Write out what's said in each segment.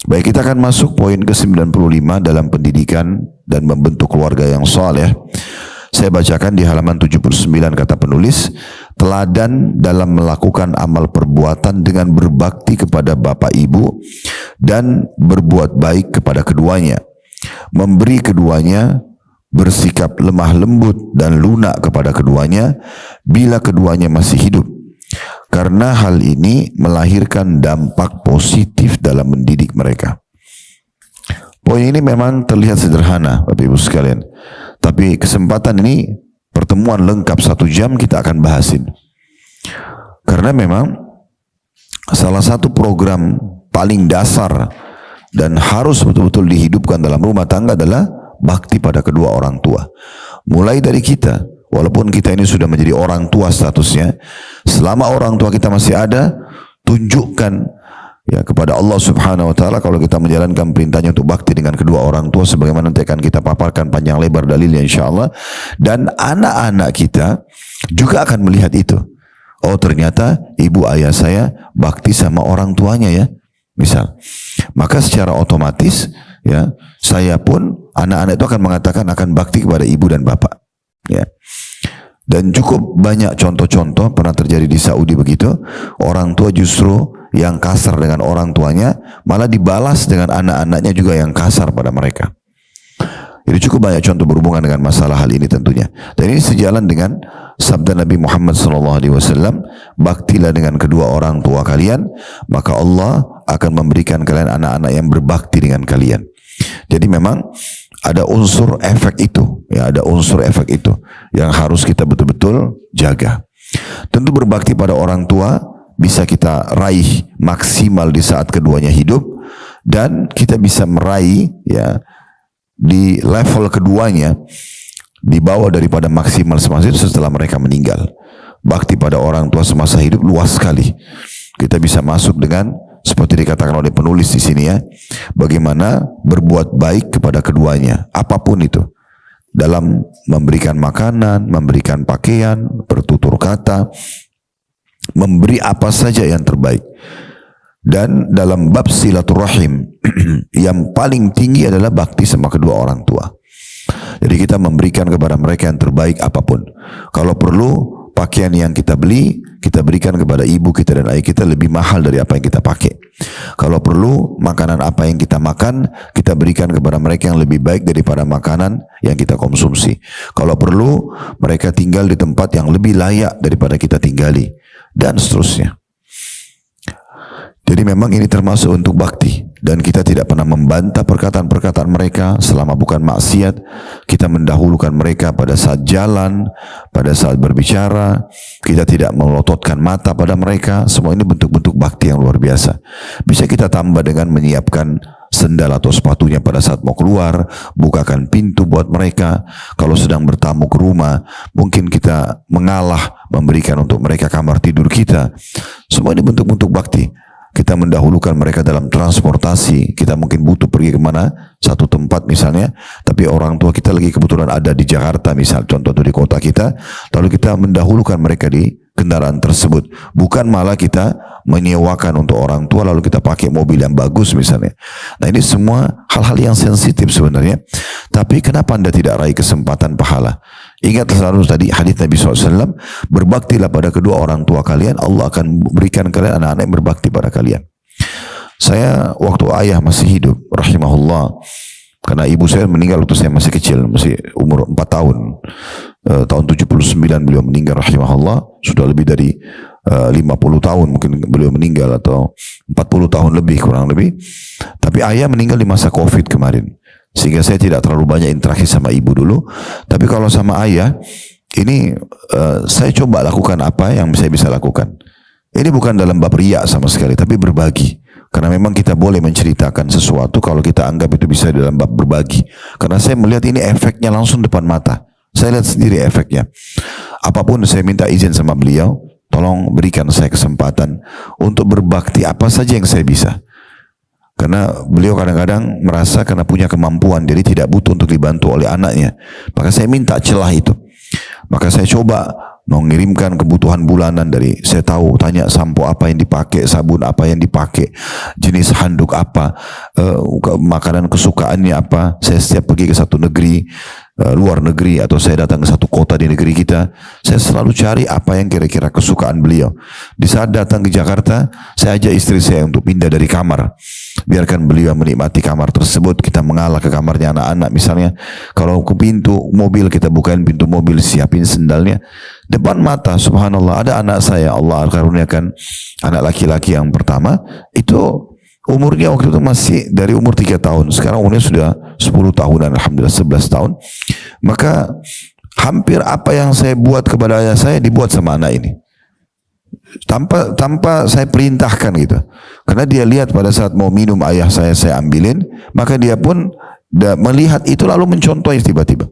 Baik, kita akan masuk poin ke-95 dalam pendidikan dan membentuk keluarga yang saleh. Saya bacakan di halaman 79, kata penulis, teladan dalam melakukan amal perbuatan dengan berbakti kepada bapak ibu dan berbuat baik kepada keduanya, memberi keduanya, bersikap lemah lembut dan lunak kepada keduanya bila keduanya masih hidup. Karena hal ini melahirkan dampak positif dalam mendidik mereka. Poin ini memang terlihat sederhana, Bapak Ibu sekalian. Tapi kesempatan ini, pertemuan lengkap 1 jam kita akan bahasin. Karena memang salah satu program paling dasar dan harus betul-betul dihidupkan dalam rumah tangga adalah bakti pada kedua orang tua. Mulai dari kita, walaupun kita ini sudah menjadi orang tua statusnya, selama orang tua kita masih ada, tunjukkan ya kepada Allah Subhanahu wa taala kalau kita menjalankan perintahnya untuk bakti dengan kedua orang tua, sebagaimana nanti akan kita paparkan panjang lebar dalilnya insyaallah. Dan anak-anak kita juga akan melihat itu. Oh, ternyata ibu ayah saya bakti sama orang tuanya ya, misal. Maka secara otomatis ya, saya pun, anak-anak itu akan mengatakan akan bakti kepada ibu dan bapak ya. Dan cukup banyak contoh-contoh pernah terjadi di Saudi begitu. Orang tua justru yang kasar dengan orang tuanya malah dibalas dengan anak-anaknya juga yang kasar pada mereka. Jadi cukup banyak contoh berhubungan dengan masalah hal ini tentunya. Dan ini sejalan dengan sabda Nabi Muhammad SAW, baktilah dengan kedua orang tua kalian, maka Allah akan memberikan kalian anak-anak yang berbakti dengan kalian. Jadi memang ada unsur efek itu, ya, ada unsur efek itu yang harus kita betul-betul jaga. Tentu berbakti pada orang tua bisa kita raih maksimal di saat keduanya hidup, dan kita bisa meraih ya di level keduanya di bawah daripada maksimal semasa itu setelah mereka meninggal. Bakti pada orang tua semasa hidup luas sekali. Kita bisa masuk dengan seperti dikatakan oleh penulis di sini ya, bagaimana berbuat baik kepada keduanya, apapun itu, dalam memberikan makanan, memberikan pakaian, bertutur kata, memberi apa saja yang terbaik. Dan dalam bab silaturahim yang paling tinggi adalah bakti sama kedua orang tua. Jadi kita memberikan kepada mereka yang terbaik apapun. Kalau perlu pakaian yang kita beli, kita berikan kepada ibu kita dan ayah kita lebih mahal dari apa yang kita pakai. Kalau perlu makanan apa yang kita makan, kita berikan kepada mereka yang lebih baik daripada makanan yang kita konsumsi. Kalau perlu mereka tinggal di tempat yang lebih layak daripada kita tinggali, dan seterusnya. Jadi memang ini termasuk untuk bakti, dan kita tidak pernah membantah perkataan-perkataan mereka selama bukan maksiat. Kita mendahulukan mereka pada saat jalan, pada saat berbicara, kita tidak melototkan mata pada mereka. Semua ini bentuk-bentuk bakti yang luar biasa. Bisa kita tambah dengan menyiapkan sendal atau sepatunya pada saat mau keluar, bukakan pintu buat mereka. Kalau sedang bertamu ke rumah, mungkin kita mengalah memberikan untuk mereka kamar tidur kita. Semua ini bentuk-bentuk bakti. Kita mendahulukan mereka dalam transportasi. Kita mungkin butuh pergi kemana, satu tempat misalnya, tapi orang tua kita lagi kebetulan ada di Jakarta misal, contoh di kota kita, lalu kita mendahulukan mereka di kendaraan tersebut. Bukan malah kita menyewakan untuk orang tua lalu kita pakai mobil yang bagus misalnya. Nah, ini semua hal-hal yang sensitif sebenarnya. Tapi kenapa Anda tidak raih kesempatan pahala? Ingat selalu tadi hadis Nabi SAW, berbaktilah pada kedua orang tua kalian, Allah akan berikan kalian anak-anak yang berbakti pada kalian. Saya waktu ayah masih hidup, rahimahullah, karena ibu saya meninggal waktu saya masih kecil, masih umur 4 tahun. Tahun 79 beliau meninggal, rahimahullah. Sudah lebih dari 50 tahun mungkin beliau meninggal, atau 40 tahun lebih kurang lebih. Tapi ayah meninggal di masa Covid kemarin, sehingga saya tidak terlalu banyak interaksi sama ibu dulu. Tapi kalau sama ayah ini saya coba lakukan apa yang saya bisa lakukan. Ini bukan dalam bab riya sama sekali, tapi berbagi. Karena memang kita boleh menceritakan sesuatu kalau kita anggap itu bisa dalam bab berbagi. Karena saya melihat ini efeknya langsung depan mata. Saya lihat sendiri efeknya. Apapun saya minta izin sama beliau, tolong berikan saya kesempatan untuk berbakti apa saja yang saya bisa. Karena beliau kadang-kadang merasa karena punya kemampuan, jadi tidak butuh untuk dibantu oleh anaknya. Maka saya minta celah itu. Maka saya coba mengirimkan kebutuhan bulanan dari, saya tahu, tanya sampo apa yang dipakai, sabun apa yang dipakai, jenis handuk apa, makanan kesukaannya apa. Saya setiap pergi ke satu negeri, luar negeri, atau saya datang ke satu kota di negeri kita, saya selalu cari apa yang kira-kira kesukaan beliau. Di saat datang ke Jakarta, saya ajak istri saya untuk pindah dari kamar, biarkan beliau menikmati kamar tersebut, kita mengalah ke kamarnya anak-anak misalnya. Kalau ke pintu mobil, kita bukain pintu mobil, siapin sendalnya. Depan mata, subhanallah, ada anak saya, Allah karuniakan anak laki-laki yang pertama, itu umurnya waktu itu masih dari umur 3 tahun, sekarang umurnya sudah 10 tahunan, alhamdulillah 11 tahun. Maka hampir apa yang saya buat kepada ayah saya dibuat sama anak ini, tanpa saya perintahkan gitu. Karena dia lihat pada saat mau minum ayah saya ambilin, maka dia pun melihat itu lalu mencontohnya tiba-tiba.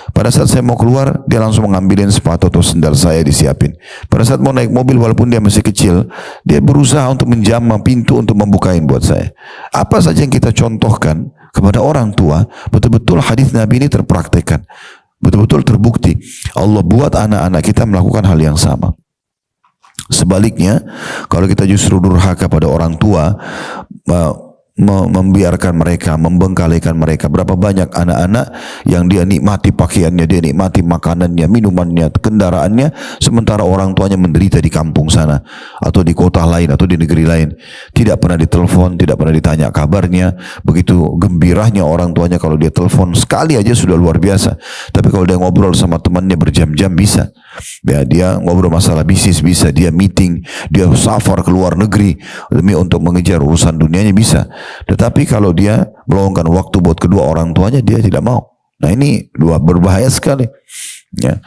Pada saat saya mau keluar, dia langsung mengambilin sepatu atau sendal saya disiapin. Pada saat mau naik mobil, walaupun dia masih kecil, dia berusaha untuk menjamah pintu untuk membukain buat saya. Apa saja yang kita contohkan kepada orang tua, betul-betul hadis Nabi ini terpraktekkan, betul-betul terbukti. Allah buat anak-anak kita melakukan hal yang sama. Sebaliknya, kalau kita justru durhaka pada orang tua, membiarkan mereka, membengkalikan mereka. Berapa banyak anak-anak yang dia nikmati pakaiannya, dia nikmati makanannya, minumannya, kendaraannya, sementara orang tuanya menderita di kampung sana, atau di kota lain, atau di negeri lain. Tidak pernah ditelepon, tidak pernah ditanya kabarnya. Begitu gembiranya orang tuanya kalau dia telepon, sekali aja sudah luar biasa. Tapi kalau dia ngobrol sama temannya berjam-jam bisa. Ya, dia ngobrol masalah bisnis bisa, dia meeting, dia safar ke luar negeri demi untuk mengejar urusan dunianya bisa. Tetapi kalau dia meluangkan waktu buat kedua orang tuanya, dia tidak mau. Nah, ini berbahaya sekali. Ya.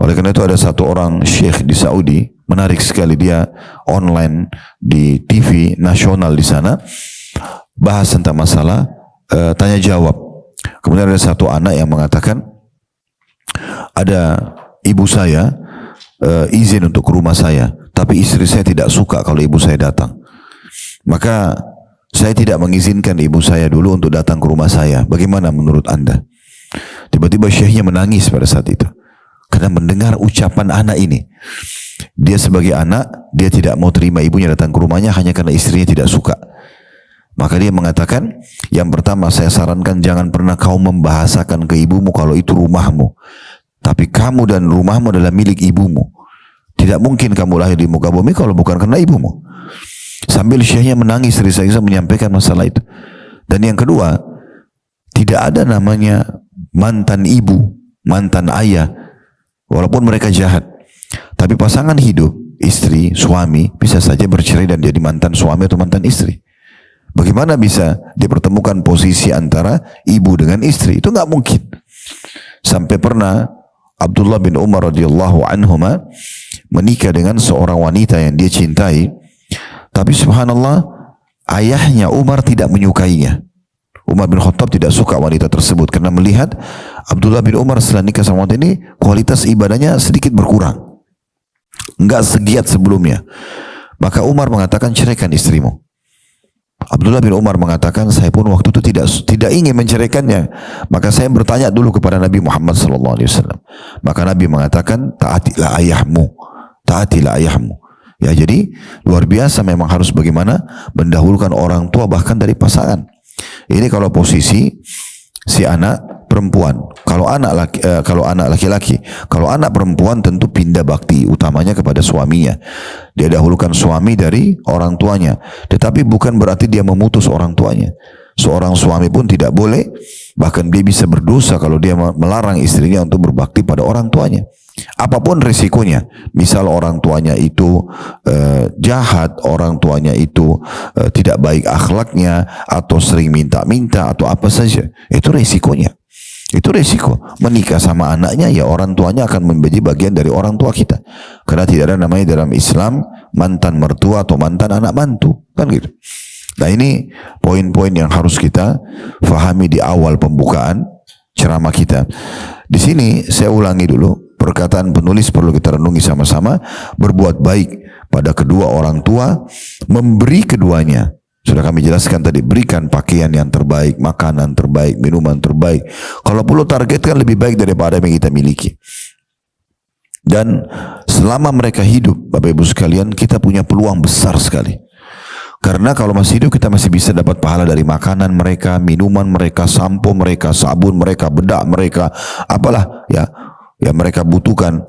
Oleh karena itu ada satu orang syekh di Saudi, menarik sekali, dia online di TV nasional di sana, bahas tentang masalah tanya jawab. Kemudian ada satu anak yang mengatakan, ada ibu saya izin untuk ke rumah saya, tapi istri saya tidak suka kalau ibu saya datang. Maka saya tidak mengizinkan ibu saya dulu untuk datang ke rumah saya. Bagaimana menurut Anda? Tiba-tiba syekhnya menangis pada saat itu, karena mendengar ucapan anak ini. Dia sebagai anak, dia tidak mau terima ibunya datang ke rumahnya hanya karena istrinya tidak suka. Maka dia mengatakan, yang pertama saya sarankan jangan pernah kau membahasakan ke ibumu kalau itu rumahmu. Tapi kamu dan rumahmu adalah milik ibumu. Tidak mungkin kamu lahir di muka bumi kalau bukan karena ibumu. Sambil syekhnya menangis, risau-risau menyampaikan masalah itu. Dan yang kedua, tidak ada namanya mantan ibu, mantan ayah, walaupun mereka jahat. Tapi pasangan hidup, istri, suami, bisa saja bercerai dan jadi mantan suami atau mantan istri. Bagaimana bisa dipertemukan posisi antara ibu dengan istri? Itu nggak mungkin. Sampai pernah Abdullah bin Umar radhiyallahu anhuma menikah dengan seorang wanita yang dia cintai, tapi subhanallah ayahnya Umar tidak menyukainya. Umar bin Khattab tidak suka wanita tersebut karena melihat Abdullah bin Umar setelah nikah sama wanita ini kualitas ibadahnya sedikit berkurang, enggak segiat sebelumnya. Maka Umar mengatakan, ceraikan istrimu. Abdullah bin Umar mengatakan, saya pun waktu itu tidak ingin menceraikannya. Maka saya bertanya dulu kepada Nabi Muhammad SAW. Maka Nabi mengatakan, taatilah ayahmu, taatilah ayahmu. Ya, jadi luar biasa memang harus bagaimana mendahulukan orang tua bahkan dari pasangan. Ini kalau posisi si anak perempuan. Kalau anak laki-laki, kalau anak perempuan tentu pindah bakti utamanya kepada suaminya. Dia dahulukan suami dari orang tuanya. Tetapi bukan berarti dia memutus orang tuanya. Seorang suami pun tidak boleh, bahkan dia bisa berdosa kalau dia melarang istrinya untuk berbakti pada orang tuanya. Apapun risikonya, misal orang tuanya itu jahat, orang tuanya itu tidak baik akhlaknya, atau sering minta-minta, atau apa saja, itu risikonya. Itu risiko. Menikah sama anaknya, ya orang tuanya akan menjadi bagian dari orang tua kita. Karena tidak ada namanya dalam Islam mantan mertua atau mantan anak mantu, kan gitu. Nah, ini poin-poin yang harus kita fahami di awal pembukaan ceramah kita. Di sini saya ulangi dulu, perkataan penulis perlu kita renungi sama-sama. Berbuat baik pada kedua orang tua, memberi keduanya. Sudah kami jelaskan tadi, berikan pakaian yang terbaik, makanan terbaik, minuman terbaik. Kalau perlu targetkan lebih baik daripada yang kita miliki. Dan selama mereka hidup, Bapak Ibu sekalian, kita punya peluang besar sekali. Karena kalau masih hidup kita masih bisa dapat pahala dari makanan mereka, minuman mereka, sampo mereka, sabun mereka, bedak mereka, apalah ya yang mereka butuhkan,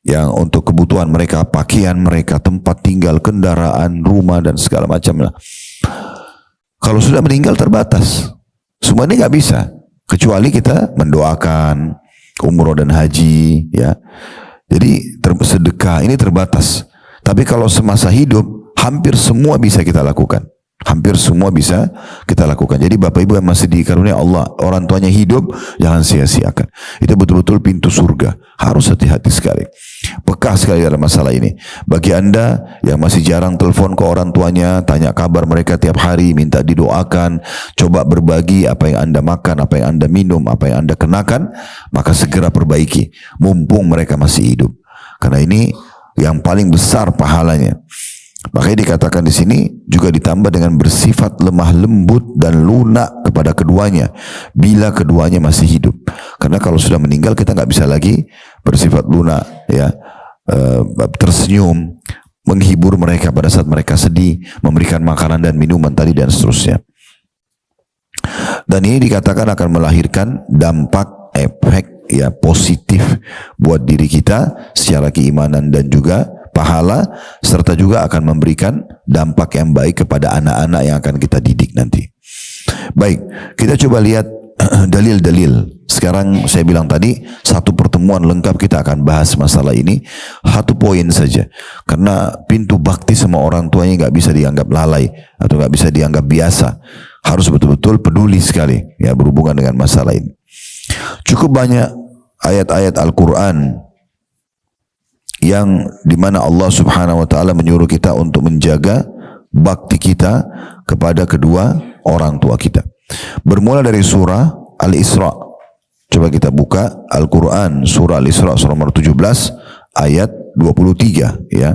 yang untuk kebutuhan mereka, pakaian mereka, tempat tinggal, kendaraan, rumah dan segala macam lah. Kalau sudah meninggal terbatas. Semua ini nggak bisa, kecuali kita mendoakan umroh dan haji, ya. Jadi sedekah ini terbatas. Tapi kalau semasa hidup, hampir semua bisa kita lakukan. Hampir semua bisa kita lakukan. Jadi Bapak Ibu yang masih dikaruniai Allah, orang tuanya hidup, jangan sia-siakan. Itu betul-betul pintu surga. Harus hati-hati sekali. Peka sekali dalam masalah ini. Bagi Anda yang masih jarang telepon ke orang tuanya, tanya kabar mereka tiap hari, minta didoakan, coba berbagi apa yang Anda makan, apa yang Anda minum, apa yang Anda kenakan, maka segera perbaiki. Mumpung mereka masih hidup. Karena ini yang paling besar pahalanya. Makanya dikatakan di sini juga ditambah dengan bersifat lemah lembut dan lunak kepada keduanya bila keduanya masih hidup. Karena kalau sudah meninggal kita nggak bisa lagi bersifat lunak, ya, tersenyum, menghibur mereka pada saat mereka sedih, memberikan makanan dan minuman tadi dan seterusnya. Dan ini dikatakan akan melahirkan dampak efek ya positif buat diri kita secara keimanan dan juga pahala, serta juga akan memberikan dampak yang baik kepada anak-anak yang akan kita didik nanti. Baik, kita coba lihat dalil-dalil. Sekarang saya bilang tadi, satu pertemuan lengkap kita akan bahas masalah ini. Satu poin saja. Karena pintu bakti sama orang tuanya nggak bisa dianggap lalai atau nggak bisa dianggap biasa. Harus betul-betul peduli sekali ya berhubungan dengan masalah ini. Cukup banyak ayat-ayat Al-Quran yang dimana Allah Subhanahu wa Ta'ala menyuruh kita untuk menjaga bakti kita kepada kedua orang tua kita. Bermula dari surah Al-Isra. Coba kita buka Al-Quran surah Al-Isra surah nomor 17 ayat 23 ya.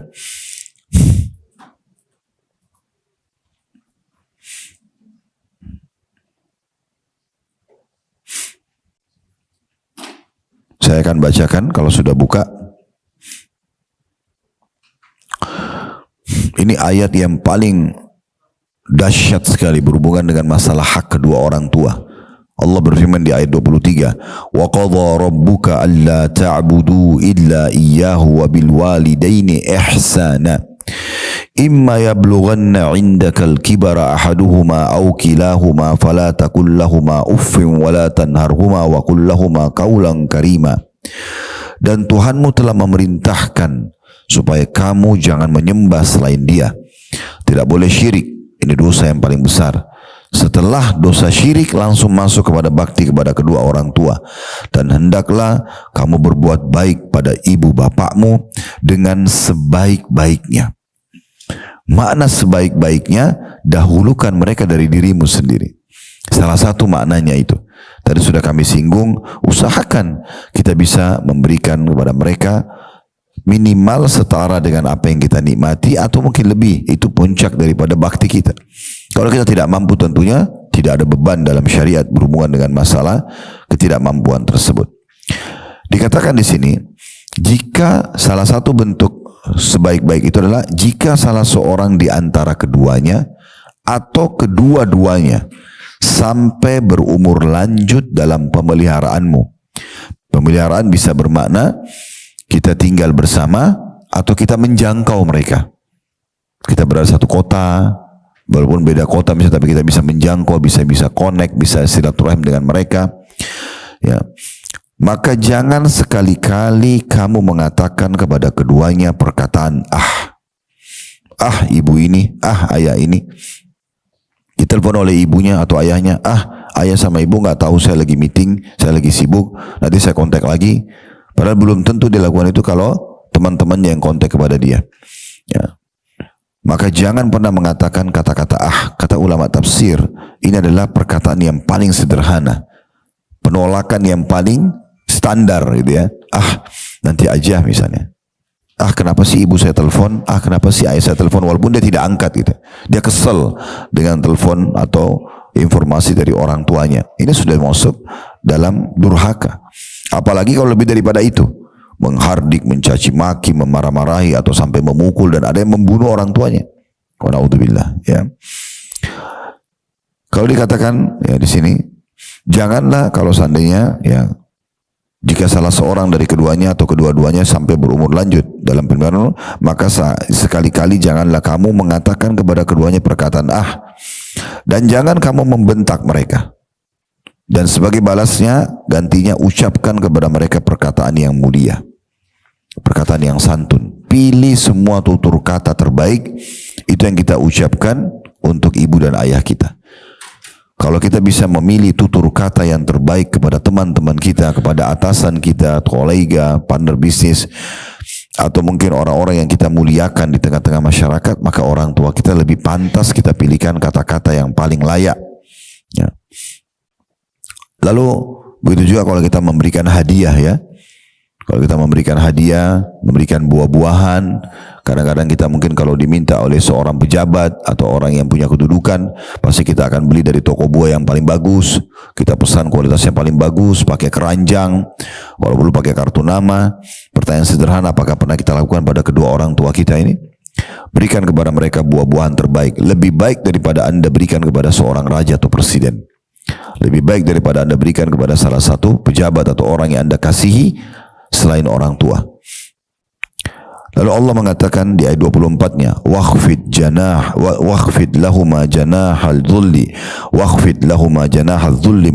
Saya akan bacakan kalau sudah buka. Ini ayat yang paling dahsyat sekali berhubungan dengan masalah hak kedua orang tua. Allah berfirman di ayat 23, "Wa qadha rabbuka alla ta'budu illa iyyahu wa bil walidaini ihsana. Imma yablughanna 'indaka al-kibara ahaduhuma aw kilahuma fala taqul lahumā uffin wa la tanharhumā wa qul lahumā qawlan karīmā." Dan Tuhanmu telah memerintahkan supaya kamu jangan menyembah selain Dia. Tidak boleh syirik. Ini dosa yang paling besar. Setelah dosa syirik langsung masuk kepada bakti kepada kedua orang tua. Dan hendaklah kamu berbuat baik pada ibu bapakmu dengan sebaik-baiknya. Makna sebaik-baiknya, dahulukan mereka dari dirimu sendiri. Salah satu maknanya itu. Tadi sudah kami singgung, usahakan kita bisa memberikan kepada mereka minimal setara dengan apa yang kita nikmati atau mungkin lebih. Itu puncak daripada bakti kita. Kalau kita tidak mampu, tentunya tidak ada beban dalam syariat berhubungan dengan masalah ketidakmampuan tersebut. Dikatakan di sini, jika salah satu bentuk sebaik-baik itu adalah jika salah seorang di antara keduanya atau kedua-duanya sampai berumur lanjut dalam pemeliharaanmu. Pemeliharaan bisa bermakna kita tinggal bersama atau kita menjangkau mereka. Kita berada satu kota, walaupun beda kota misalnya, tapi kita bisa menjangkau, bisa connect, bisa silaturahim dengan mereka. Ya. Maka jangan sekali-kali kamu mengatakan kepada keduanya perkataan ibu ini, ayah ini. Ditelepon oleh ibunya atau ayahnya, ayah sama ibu nggak tahu saya lagi meeting, saya lagi sibuk, nanti saya kontak lagi. Padahal belum tentu dilakukan itu kalau teman-temannya yang kontak kepada dia. Ya. Maka jangan pernah mengatakan kata-kata kata ulama tafsir, ini adalah perkataan yang paling sederhana. Penolakan yang paling standar gitu ya. Nanti aja misalnya. Kenapa sih ibu saya telepon? Kenapa sih ayah saya telepon? Walaupun dia tidak angkat gitu. Dia kesel dengan telepon atau informasi dari orang tuanya. Ini sudah masuk dalam durhaka. Apalagi kalau lebih daripada itu. menghardik, mencaci maki, memarah-marahi atau sampai memukul, dan ada yang membunuh orang tuanya. Wa na'udzubillah, ya. Kalau dikatakan ya di sini, janganlah kalau seandainya ya jika salah seorang dari keduanya atau kedua-duanya sampai berumur lanjut dalam firman, maka sekali-kali janganlah kamu mengatakan kepada keduanya perkataan dan jangan kamu membentak mereka. Dan sebagai balasnya, gantinya ucapkan kepada mereka perkataan yang mulia, perkataan yang santun. Pilih semua tutur kata terbaik, itu yang kita ucapkan untuk ibu dan ayah kita. Kalau kita bisa memilih tutur kata yang terbaik kepada teman-teman kita, kepada atasan kita, kolega, partner bisnis, atau mungkin orang-orang yang kita muliakan di tengah-tengah masyarakat, maka orang tua kita lebih pantas kita pilihkan kata-kata yang paling layak. Ya. Lalu begitu juga kalau kita memberikan hadiah, ya. Kalau kita memberikan hadiah, memberikan buah-buahan, kadang-kadang kita mungkin kalau diminta oleh seorang pejabat atau orang yang punya kedudukan, pasti kita akan beli dari toko buah yang paling bagus, kita pesan kualitasnya paling bagus, pakai keranjang, kalau perlu pakai kartu nama. Pertanyaan sederhana, apakah pernah kita lakukan pada kedua orang tua kita ini? Berikan kepada mereka buah-buahan terbaik, lebih baik daripada Anda berikan kepada seorang raja atau presiden. Lebih baik daripada Anda berikan kepada salah satu pejabat atau orang yang Anda kasihi selain orang tua. Lalu Allah mengatakan di ayat 24-nya, wakhfid lahuma janahal dhulli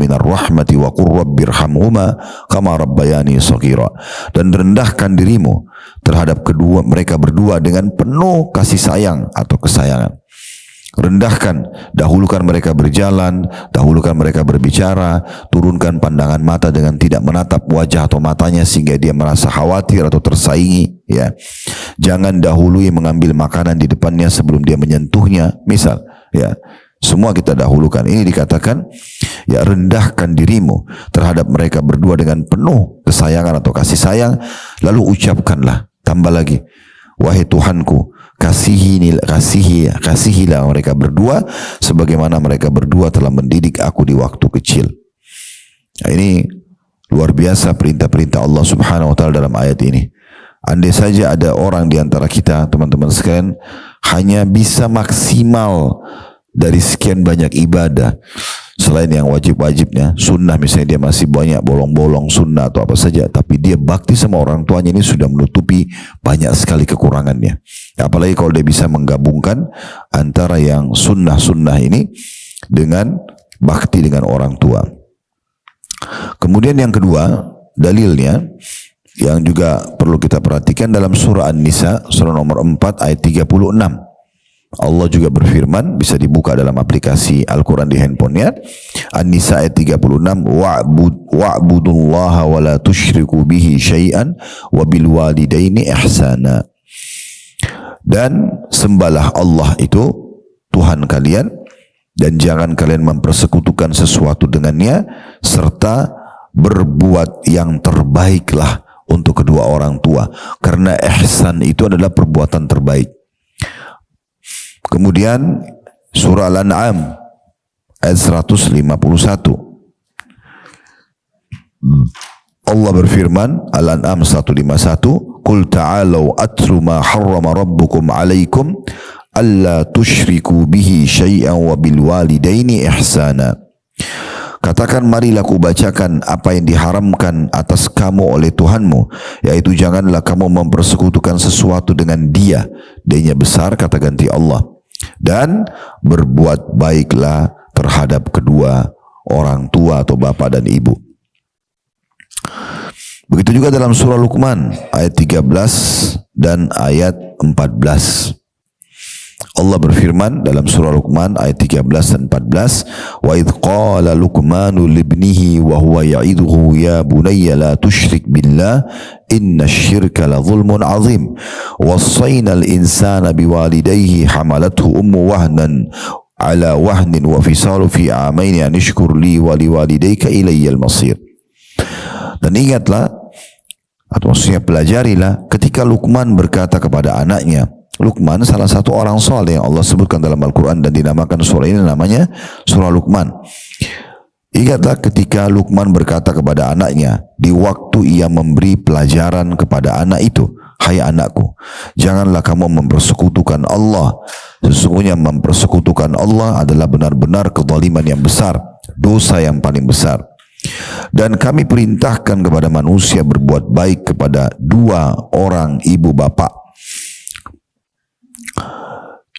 minar rahmati wa qur rabbirhamhuma kama rabbayani shaghira. Dan rendahkan dirimu terhadap kedua mereka berdua dengan penuh kasih sayang atau kesayangan. Rendahkan, dahulukan mereka berjalan, dahulukan mereka berbicara, turunkan pandangan mata dengan tidak menatap wajah atau matanya sehingga dia merasa khawatir atau tersaingi, ya. Jangan dahului mengambil makanan di depannya sebelum dia menyentuhnya, misal, ya. Semua kita dahulukan. Ini dikatakan, ya, rendahkan dirimu terhadap mereka berdua dengan penuh kesayangan atau kasih sayang, lalu ucapkanlah, tambah lagi, wahai Tuhanku, kasihilah mereka berdua sebagaimana mereka berdua telah mendidik aku di waktu kecil. Nah, ini luar biasa perintah-perintah Allah Subhanahu wa taala dalam ayat ini. Andai saja ada orang di antara kita, teman-teman sekalian, hanya bisa maksimal dari sekian banyak ibadah selain yang wajib-wajibnya, sunnah misalnya dia masih banyak bolong-bolong sunnah atau apa saja, tapi dia bakti sama orang tuanya, ini sudah menutupi banyak sekali kekurangannya. Apalagi kalau dia bisa menggabungkan antara yang sunnah-sunnah ini dengan bakti dengan orang tua. Kemudian yang kedua, dalilnya yang juga perlu kita perhatikan dalam surah An-Nisa, surah nomor 4 ayat 36. Allah juga berfirman, bisa dibuka dalam aplikasi Al-Quran di handphonenya. An-Nisa ayat 36, wa'budullaha wa la tusyriku bihi syai'an wa bil walidaini ihsana. Dan sembahlah Allah itu Tuhan kalian, dan jangan kalian mempersekutukan sesuatu dengannya, serta berbuat yang terbaiklah untuk kedua orang tua, karena ihsan itu adalah perbuatan terbaik. Kemudian surah Al-An'am ayat 151. Allah berfirman, Al-An'am 151, Qul ta'alau atlu ma harrama rabbukum alaikum alla tusyriku bihi syai'an wa bil walidaini ihsana. Katakan, marilah ku bacakan apa yang diharamkan atas kamu oleh Tuhanmu, yaitu janganlah kamu mempersekutukan sesuatu dengan Dia. D-nya besar, kata ganti Allah. Dan berbuat baiklah terhadap kedua orang tua atau bapak dan ibu. Begitu juga dalam surah Luqman ayat 13 dan ayat 14. Allah berfirman dalam surah Luqman ayat 13 dan 14, wa idh qala Luqmanu libnihi wa huwa ya'iduhu ya bunayya la tusyrik billah inna syirka la zulmun azim wassayna al-insana biwalidayhi hamalathu ummu wahnan ala wahnin wa fisalu fi amaini an ishkur li wa liwalidayka ilayya al-masir. Dan ingatlah, atau maksudnya pelajarilah, ketika Luqman berkata kepada anaknya. Luqman salah satu orang soleh yang Allah sebutkan dalam Al-Quran dan dinamakan surah ini namanya surah Luqman. Ingatlah ketika Luqman berkata kepada anaknya di waktu ia memberi pelajaran kepada anak itu, hai anakku, janganlah kamu mempersekutukan Allah. Sesungguhnya mempersekutukan Allah adalah benar-benar kezaliman yang besar, dosa yang paling besar. Dan kami perintahkan kepada manusia berbuat baik kepada dua orang ibu bapa.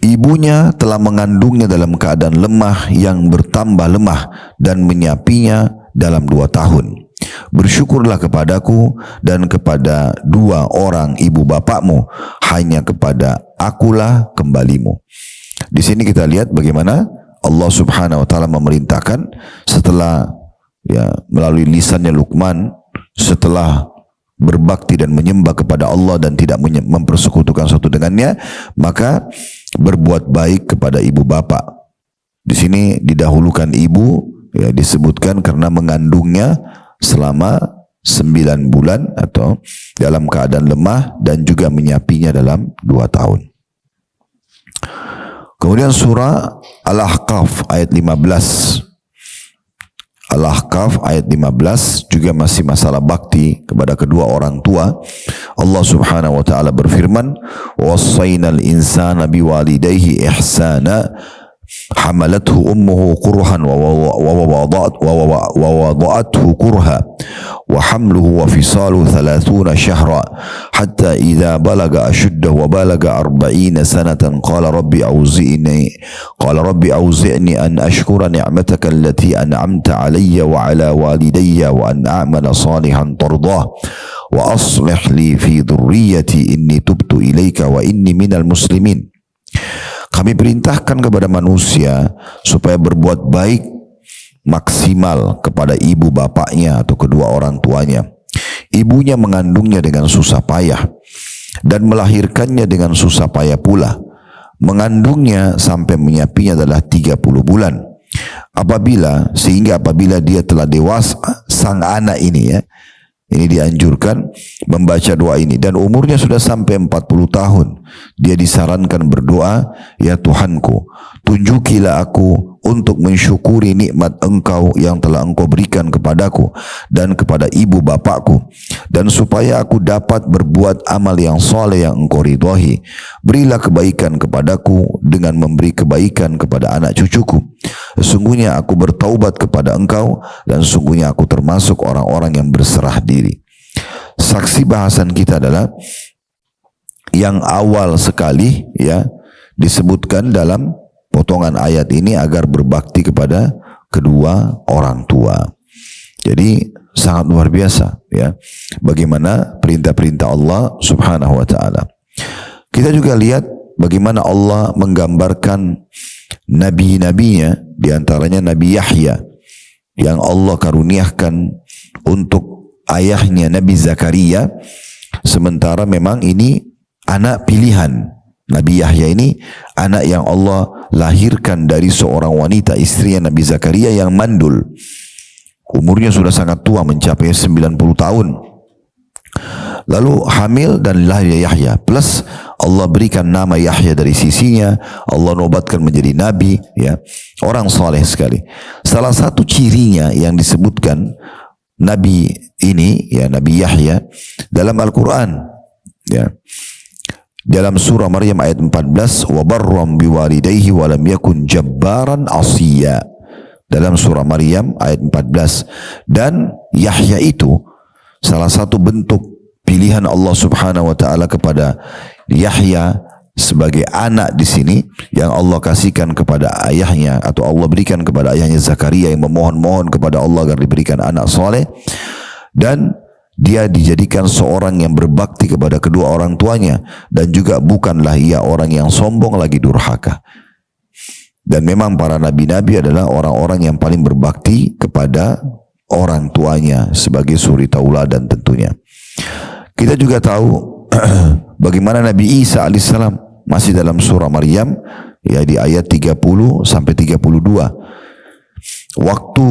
Ibunya telah mengandungnya dalam keadaan lemah yang bertambah lemah dan menyapinya dalam 2 tahun. Bersyukurlah kepadaku dan kepada dua orang ibu bapakmu, hanya kepada akulah kembalimu. Di sini kita lihat bagaimana Allah Subhanahu wa taala memerintahkan setelah melalui lisannya Luqman, setelah berbakti dan menyembah kepada Allah dan tidak mempersekutukan satu dengannya, maka berbuat baik kepada ibu bapak. Di sini didahulukan ibu, disebutkan karena mengandungnya selama 9 bulan atau dalam keadaan lemah dan juga menyapinya dalam 2 tahun. Kemudian surah Al-Ahqaf ayat 15. Al-Ahqaf ayat 15 juga masih masalah bakti kepada kedua orang tua. Allah Subhanahu wa taala berfirman, "Wassaynal insana biwalidayhi ihsana, hamalathu ummuhu kurhan wa wada'athu kurha wa hamluhu wa fisaluhu 30 syahra hatta idza balaga ashuddahu wa balaga 40 sanatan qala rabbi auzi'ni an ashkura ni'mataka allati an'amta alayya wa ala walidayya wa an a'mala salihan tardah wa aslih li fi dhurriyyati inni tubtu ilaika wa inni minal muslimin." Kami perintahkan kepada manusia supaya berbuat baik maksimal kepada ibu bapaknya atau kedua orang tuanya. Ibunya mengandungnya dengan susah payah dan melahirkannya dengan susah payah pula. Mengandungnya sampai menyapinya adalah 30 bulan. Sehingga apabila dia telah dewasa, sang anak ini ini dianjurkan membaca doa ini, dan umurnya sudah sampai 40 tahun. Dia disarankan berdoa, "Ya Tuhanku, tunjukilah aku untuk mensyukuri nikmat Engkau yang telah Engkau berikan kepadaku dan kepada ibu bapakku, dan supaya aku dapat berbuat amal yang soleh yang Engkau ridhai. Berilah kebaikan kepadaku dengan memberi kebaikan kepada anak cucuku. Sesungguhnya aku bertaubat kepada Engkau dan sesungguhnya aku termasuk orang-orang yang berserah diri." Saksi bahasan kita adalah yang awal sekali disebutkan dalam potongan ayat ini agar berbakti kepada kedua orang tua. Jadi sangat luar biasa bagaimana perintah-perintah Allah Subhanahu wa taala. Kita juga lihat bagaimana Allah menggambarkan nabi-nabinya, di antaranya Nabi Yahya yang Allah karuniakan untuk ayahnya Nabi Zakaria, sementara memang ini anak pilihan. Nabi Yahya ini anak yang Allah lahirkan dari seorang wanita, istrinya Nabi Zakaria yang mandul. Umurnya sudah sangat tua, mencapai 90 tahun. Lalu hamil dan lahir Yahya, plus Allah berikan nama Yahya dari sisinya, Allah nobatkan menjadi nabi, orang soleh sekali. Salah satu cirinya yang disebutkan Nabi ini, Nabi Yahya dalam Al-Quran, dalam surah Maryam ayat 14, wa barram biwalidayhi wa lam yakun jabbaran asiya. Dalam surah Maryam ayat 14, dan Yahya itu salah satu bentuk pilihan Allah Subhanahu wa taala kepada Yahya sebagai anak di sini yang Allah kasihkan kepada ayahnya, atau Allah berikan kepada ayahnya Zakaria yang memohon-mohon kepada Allah agar diberikan anak soleh, dan dia dijadikan seorang yang berbakti kepada kedua orang tuanya, dan juga bukanlah ia orang yang sombong lagi durhaka. Dan memang para nabi-nabi adalah orang-orang yang paling berbakti kepada orang tuanya sebagai suri tauladan tentunya. Kita juga tahu bagaimana Nabi Isa alaihissalam masih dalam surah Maryam di ayat 30 sampai 32. Waktu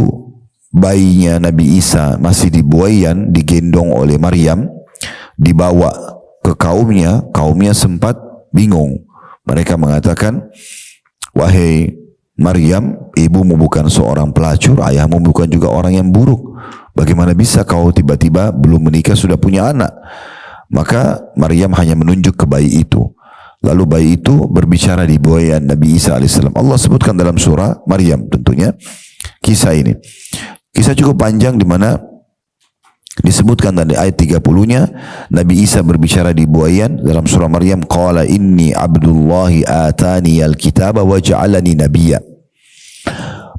bayinya Nabi Isa masih di buaian, digendong oleh Maryam, dibawa ke kaumnya sempat bingung. Mereka mengatakan, "Wahai Maryam, ibumu bukan seorang pelacur, ayahmu bukan juga orang yang buruk. Bagaimana bisa kau tiba-tiba belum menikah sudah punya anak? Maka Maryam hanya menunjuk ke bayi itu. Lalu bayi itu berbicara di buayan Nabi Isa alaihissalam. Allah sebutkan dalam surah Maryam tentunya kisah ini. Kisah cukup panjang di mana disebutkan dari ayat 30-nya Nabi Isa berbicara di buayan dalam surah Maryam, qala inni abdullahi atani al-kitaba wa ja'alani nabiyya.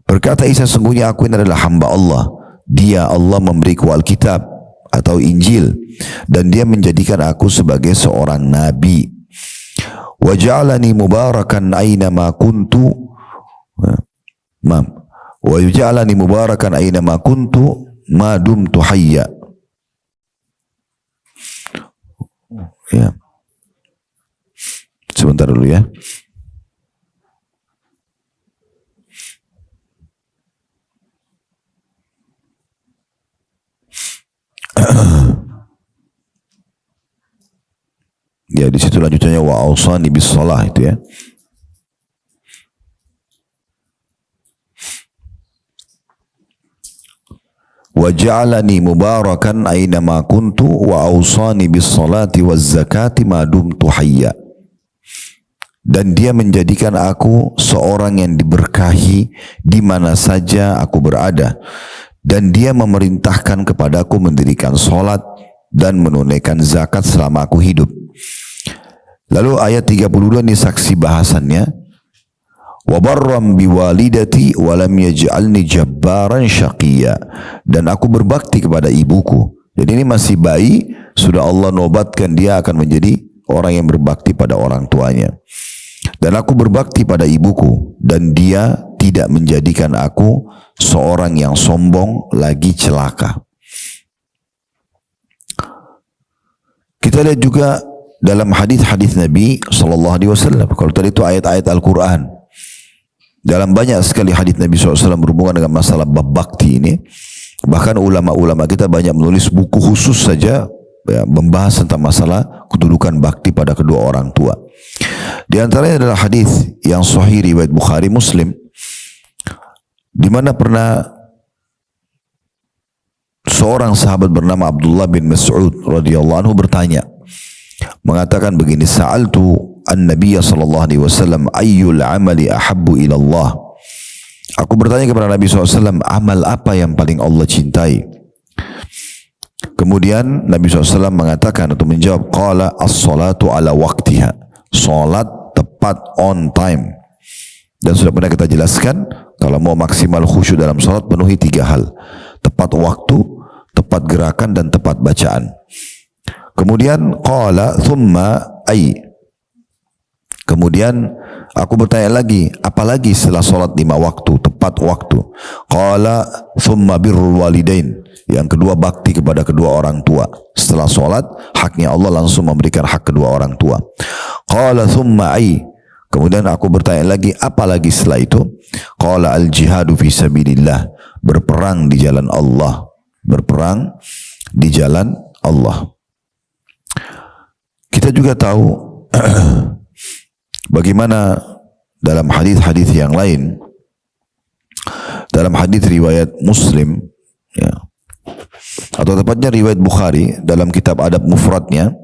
Berkata Isa, sungguhnya aku ini adalah hamba Allah. Dia Allah memberiku Alkitab atau Injil dan dia menjadikan aku sebagai seorang nabi. Wa ja'alani mubarakan aina ma kuntu. Wa ja'alani mubarakan aina ma kuntu ma dumtu hayya. Ya. Sebentar dulu ya. Ya, di situ lanjutannya wa ausani bis shalah itu ya. Wa ja'alani mubarakan aina ma kuntu wa ausani bis salati waz zakati ma dumtu hayya. Dan dia menjadikan aku seorang yang diberkahi di mana saja aku berada, dan dia memerintahkan kepadaku mendirikan salat dan menunaikan zakat selama aku hidup. Lalu ayat 32 ini saksi bahasannya, wa barram biwalidati wa lam yaj'alni jabbaran syaqiyya, dan aku berbakti kepada ibuku. Jadi ini masih bayi, sudah Allah nobatkan dia akan menjadi orang yang berbakti pada orang tuanya. Dan aku berbakti pada ibuku, dan dia tidak menjadikan aku seorang yang sombong lagi celaka. Kita lihat juga dalam hadis-hadis Nabi SAW. Kalau tadi itu ayat-ayat Al-Quran, dalam banyak sekali hadis Nabi SAW berhubungan dengan masalah bab bakti ini. Bahkan ulama-ulama kita banyak menulis buku khusus saja ya, membahas tentang masalah kedudukan bakti pada kedua orang tua. Di antaranya adalah hadis yang sahih riwayat Bukhari Muslim, di mana pernah seorang sahabat bernama Abdullah bin Mas'ud radhiyallahu anhu bertanya, mengatakan begini, sa'altu an-nabiy sallallahu alaihi wasallam ayyul amali ahabbu ila Allah. Aku bertanya kepada Nabi SAW, amal apa yang paling Allah cintai? Kemudian Nabi SAW mengatakan atau menjawab, qala as-salatu ala waqtiha, salat tepat on time. Dan sudah pernah kita jelaskan, kalau mau maksimal khusyuk dalam salat penuhi 3 hal: tepat waktu, tepat gerakan, dan tepat bacaan. Kemudian qala thumma ay, kemudian aku bertanya lagi, apalagi setelah salat 5 waktu, tepat waktu? Qala thumma birrul walidain, yang kedua bakti kepada kedua orang tua. Setelah salat, haknya Allah langsung memberikan hak kedua orang tua. Qala thumma ay, kemudian aku bertanya lagi, apalagi setelah itu? Qala al jihadu fi sabilillah, berperang di jalan Allah, berperang di jalan Allah. Kita juga tahu bagaimana dalam hadis-hadis yang lain, dalam hadis riwayat Muslim ya, atau tepatnya riwayat Bukhari dalam kitab Adab Mufradnya,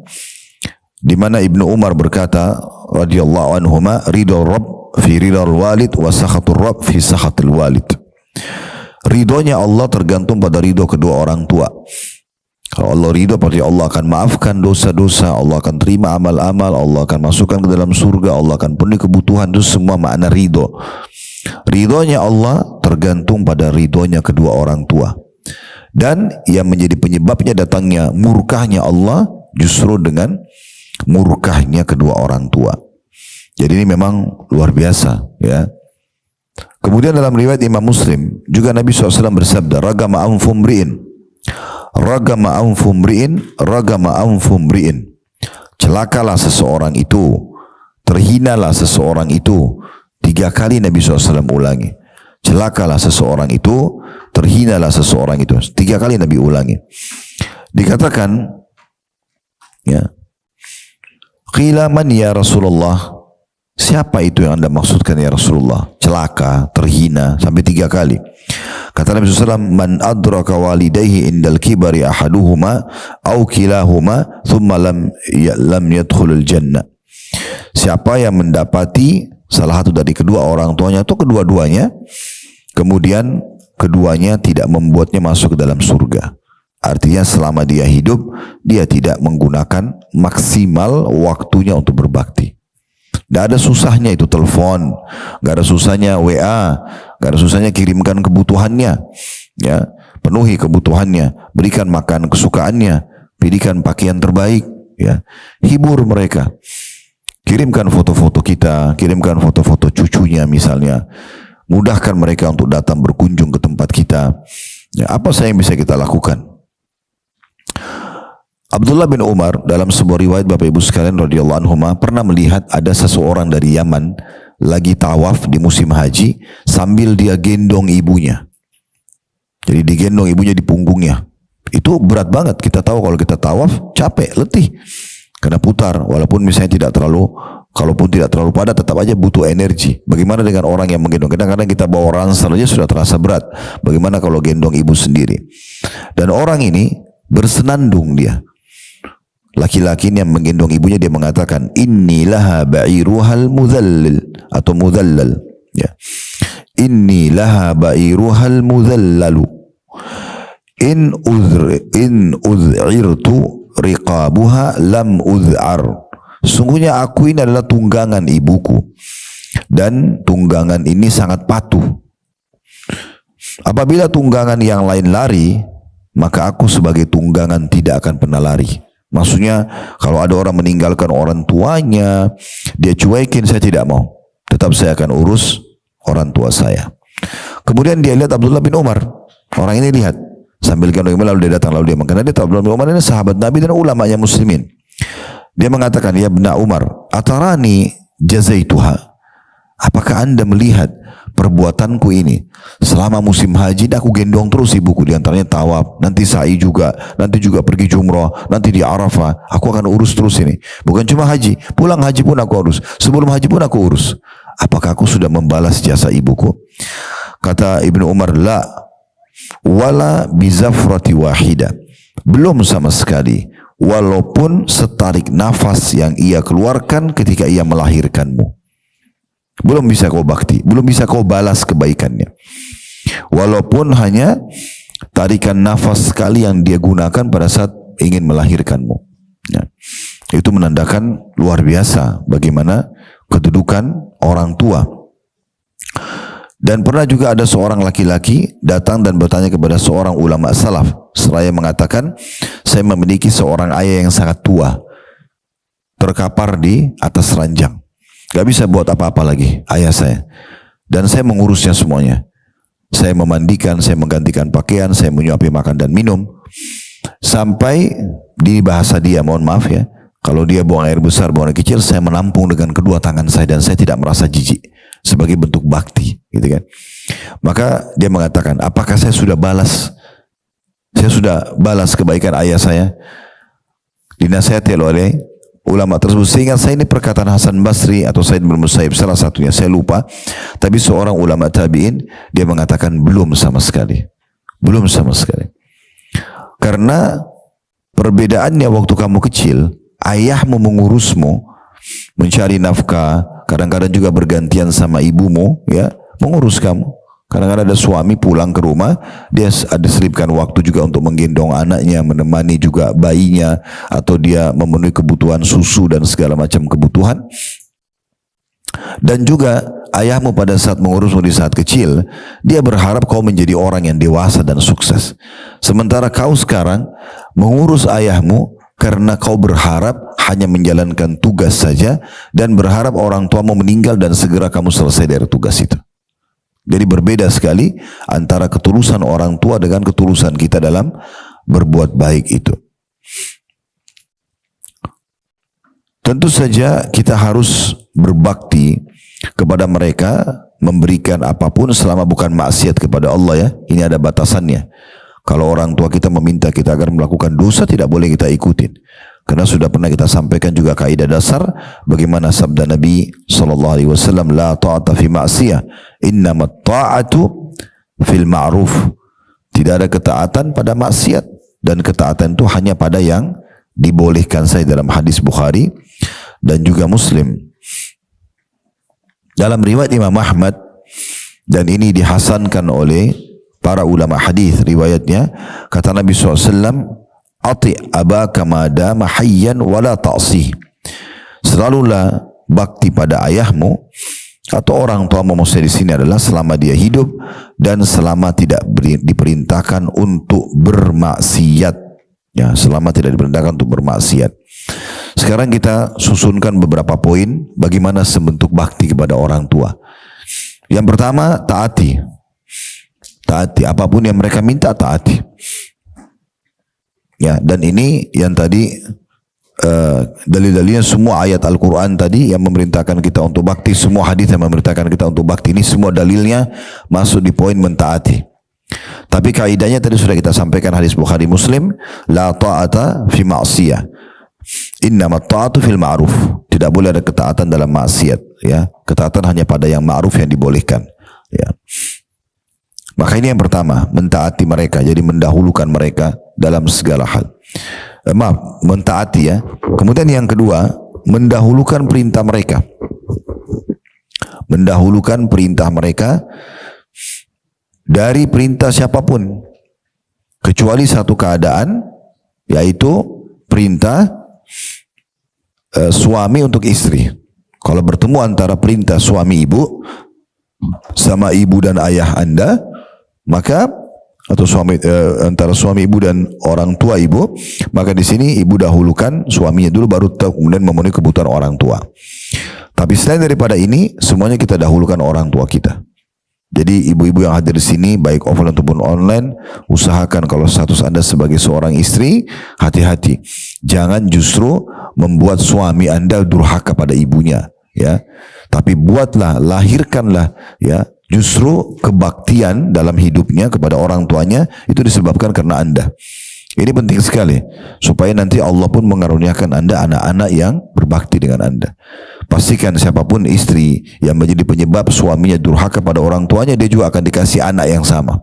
di mana Ibnu Umar berkata radhiyallahu anhuma, ridho Rabb fi ridhal walid wa sakhatur Rabb fi sakhatil walid. Ridhonya Allah tergantung pada ridho kedua orang tua. Kalau Allah ridho, berarti Allah akan maafkan dosa-dosa, Allah akan terima amal-amal, Allah akan masukkan ke dalam surga, Allah akan penuhi kebutuhan. Itu semua makna ridho. Ridhonya Allah tergantung pada ridhonya kedua orang tua. Dan yang menjadi penyebabnya datangnya murkahnya Allah justru dengan murkahnya kedua orang tua. Jadi ini memang luar biasa ya. Kemudian dalam riwayat Imam Muslim juga Nabi SAW bersabda, ragama anfumri'in, ragama anfumri'in, ragama anfumri'in, celakalah seseorang itu, terhinalah seseorang itu. 3 kali Nabi SAW ulangi, celakalah seseorang itu, terhinalah seseorang itu. 3 kali Nabi ulangi. Dikatakan ya, qila man ya Rasulullah, siapa itu yang anda maksudkan ya Rasulullah? Celaka, terhina, sampai 3 kali. Kata Nabi SAW, man adraka walidayhi indal kibari ahaduhuma au kilahuma thumma lam yadkhulul jannah. Siapa yang mendapati salah satu dari kedua orang tuanya atau kedua-duanya, kemudian keduanya tidak membuatnya masuk ke dalam surga. Artinya selama dia hidup, dia tidak menggunakan maksimal waktunya untuk berbakti. Tidak ada susahnya itu telepon, nggak ada susahnya WA, nggak ada susahnya kirimkan kebutuhannya, ya, penuhi kebutuhannya, berikan makan kesukaannya, berikan pakaian terbaik, ya, hibur mereka, kirimkan foto-foto kita, kirimkan foto-foto cucunya misalnya, mudahkan mereka untuk datang berkunjung ke tempat kita. Ya, apa saja yang bisa kita lakukan? Abdullah bin Umar dalam sebuah riwayat Bapak Ibu sekalian radhiyallahu anhuma pernah melihat ada seseorang dari Yaman lagi tawaf di musim haji sambil dia gendong ibunya. Jadi digendong ibunya di punggungnya. Itu berat banget. Kita tahu kalau kita tawaf capek, letih. Karena putar walaupun misalnya tidak terlalu, kalaupun tidak terlalu padat tetap aja butuh energi. Bagaimana dengan orang yang menggendong? Kadang-kadang kita bawa ransel aja sudah terasa berat. Bagaimana kalau gendong ibu sendiri? Dan orang ini bersenandung dia. Laki-laki yang menggendong ibunya, dia mengatakan inni laha ba'iruhal mudhallil atau mudhallal, ya. Inni laha ba'iruhal mudhallalu in udh'irtu riqabuha lam udh'ar. Sungguhnya aku ini adalah tunggangan ibuku dan tunggangan ini sangat patuh. Apabila tunggangan yang lain lari, maka aku sebagai tunggangan tidak akan pernah lari. Maksudnya kalau ada orang meninggalkan orang tuanya, dia cuekin, saya tidak mau. Tetap saya akan urus orang tua saya. Kemudian dia lihat Abdullah bin Umar. Orang ini lihat sambil gendong lalu dia datang, lalu dia karena dia tahu Abdullah bin Umar ini sahabat Nabi dan ulamanya muslimin. Dia mengatakan, ya Ibn Umar, atarani jazaituha. Apakah anda melihat perbuatanku ini selama musim haji aku gendong terus ibuku, diantaranya tawaf, nanti sa'i juga, nanti juga pergi jumrah, nanti di Arafah, aku akan urus terus ini. Bukan cuma haji, pulang haji pun aku urus, sebelum haji pun aku urus. Apakah aku sudah membalas jasa ibuku? Kata Ibnu Umar, la wala bizafrati wahida, belum sama sekali, walaupun setarik nafas yang ia keluarkan ketika ia melahirkanmu. Belum bisa kau bakti, belum bisa kau balas kebaikannya. Walaupun hanya tarikan nafas sekali yang dia gunakan pada saat ingin melahirkanmu. Ya. Itu menandakan luar biasa bagaimana kedudukan orang tua. Dan pernah juga ada seorang laki-laki datang dan bertanya kepada seorang ulama salaf. Seraya mengatakan, saya memiliki seorang ayah yang sangat tua, terkapar di atas ranjang. Gak bisa buat apa-apa lagi ayah saya. Dan saya mengurusnya semuanya. Saya memandikan, saya menggantikan pakaian, saya menyuapi makan dan minum. Sampai di bahasa dia, mohon maaf ya, kalau dia buang air besar, buang air kecil, saya menampung dengan kedua tangan saya dan saya tidak merasa jijik. Sebagai bentuk bakti, gitu kan. Maka dia mengatakan, apakah saya sudah balas? Saya sudah balas kebaikan ayah saya? Dinasihati oleh ulama tersebut. Sehingga saya ini perkataan Hasan Basri atau Said bin Musayyib, salah satunya saya lupa, tapi seorang ulama tabi'in dia mengatakan belum sama sekali, belum sama sekali. Karena perbedaannya waktu kamu kecil, ayahmu mengurusmu, mencari nafkah, kadang-kadang juga bergantian sama ibumu, ya, mengurus kamu. Kadang-kadang ada suami pulang ke rumah, dia ada selipkan waktu juga untuk menggendong anaknya, menemani juga bayinya, atau dia memenuhi kebutuhan susu dan segala macam kebutuhan. Dan juga ayahmu pada saat mengurusmu di saat kecil, dia berharap kau menjadi orang yang dewasa dan sukses. Sementara kau sekarang mengurus ayahmu karena kau berharap hanya menjalankan tugas saja dan berharap orang tuamu meninggal dan segera kamu selesai dari tugas itu. Jadi berbeda sekali antara ketulusan orang tua dengan ketulusan kita dalam berbuat baik itu. Tentu saja kita harus berbakti kepada mereka, memberikan apapun selama bukan maksiat kepada Allah, ya. Ini ada batasannya. Kalau orang tua kita meminta kita agar melakukan dosa, tidak boleh kita ikutin. Karena sudah pernah kita sampaikan juga kaidah dasar bagaimana sabda Nabi sallallahu alaihi wasallam, la ta'ata fi ma'siyah, innamat ta'atu fil ma'ruf. Tidak ada ketaatan pada maksiat, dan ketaatan itu hanya pada yang dibolehkan saja, dalam hadis Bukhari dan juga Muslim. Dalam riwayat Imam Ahmad, dan ini dihasankan oleh para ulama hadis riwayatnya, kata Nabi SAW, ati abaka madama hayyan wala ta'sih. Selalulah bakti pada ayahmu atau orang tua, maksudnya di sini adalah selama dia hidup dan selama tidak diperintahkan untuk bermaksiat. Ya, selama tidak diperintahkan untuk bermaksiat. Sekarang kita susunkan beberapa poin bagaimana sebentuk bakti kepada orang tua. Yang pertama, taati. Taati apapun yang mereka minta, taati. Ya, dan ini yang tadi dalil-dalilnya semua ayat Al-Quran tadi yang memerintahkan kita untuk bakti, semua hadis yang memerintahkan kita untuk bakti, ini semua dalilnya masuk di poin mentaati. Tapi kaidahnya tadi sudah kita sampaikan, hadis Bukhari Muslim, la ta'ata fi ma'siyah, innamat ta'atu fil ma'ruf. Tidak boleh ada ketaatan dalam maksiat, ya. Ketaatan hanya pada yang ma'ruf, yang dibolehkan, ya. Maka ini yang pertama, mentaati mereka, jadi mendahulukan mereka dalam segala hal. Maaf, mentaati ya. Kemudian yang kedua, mendahulukan perintah mereka. Mendahulukan perintah mereka dari perintah siapapun, kecuali satu keadaan, yaitu perintah suami untuk istri. Kalau bertemu antara perintah suami ibu sama ibu dan ayah Anda, maka atau antara suami ibu dan orang tua ibu, maka di sini ibu dahulukan suaminya dulu, baru kemudian memenuhi kebutuhan orang tua. Tapi selain daripada ini, semuanya kita dahulukan orang tua kita. Jadi ibu-ibu yang hadir di sini, baik offline ataupun online, usahakan kalau status Anda sebagai seorang istri, hati-hati, jangan justru membuat suami Anda durhaka pada ibunya, ya. Tapi buatlah, lahirkanlah, ya, justru kebaktian dalam hidupnya kepada orang tuanya itu disebabkan karena Anda. Ini penting sekali supaya nanti Allah pun mengaruniakan Anda anak-anak yang berbakti dengan Anda. Pastikan siapapun istri yang menjadi penyebab suaminya durhaka pada orang tuanya, dia juga akan dikasih anak yang sama.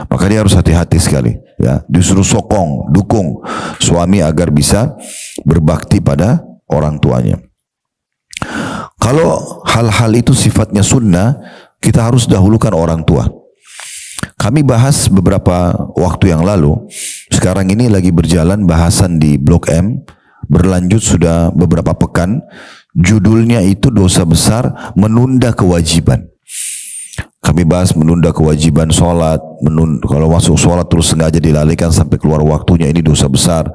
Maka dia harus hati-hati sekali, ya. Disuruh sokong, dukung suami agar bisa berbakti pada orang tuanya. Kalau hal-hal itu sifatnya sunnah, kita harus dahulukan orang tua. Kami bahas beberapa waktu yang lalu, sekarang ini lagi berjalan bahasan di Blok M, berlanjut sudah beberapa pekan, judulnya itu dosa besar menunda kewajiban. Kami bahas menunda kewajiban sholat, kalau masuk sholat terus sengaja dilalaikan sampai keluar waktunya, ini dosa besar.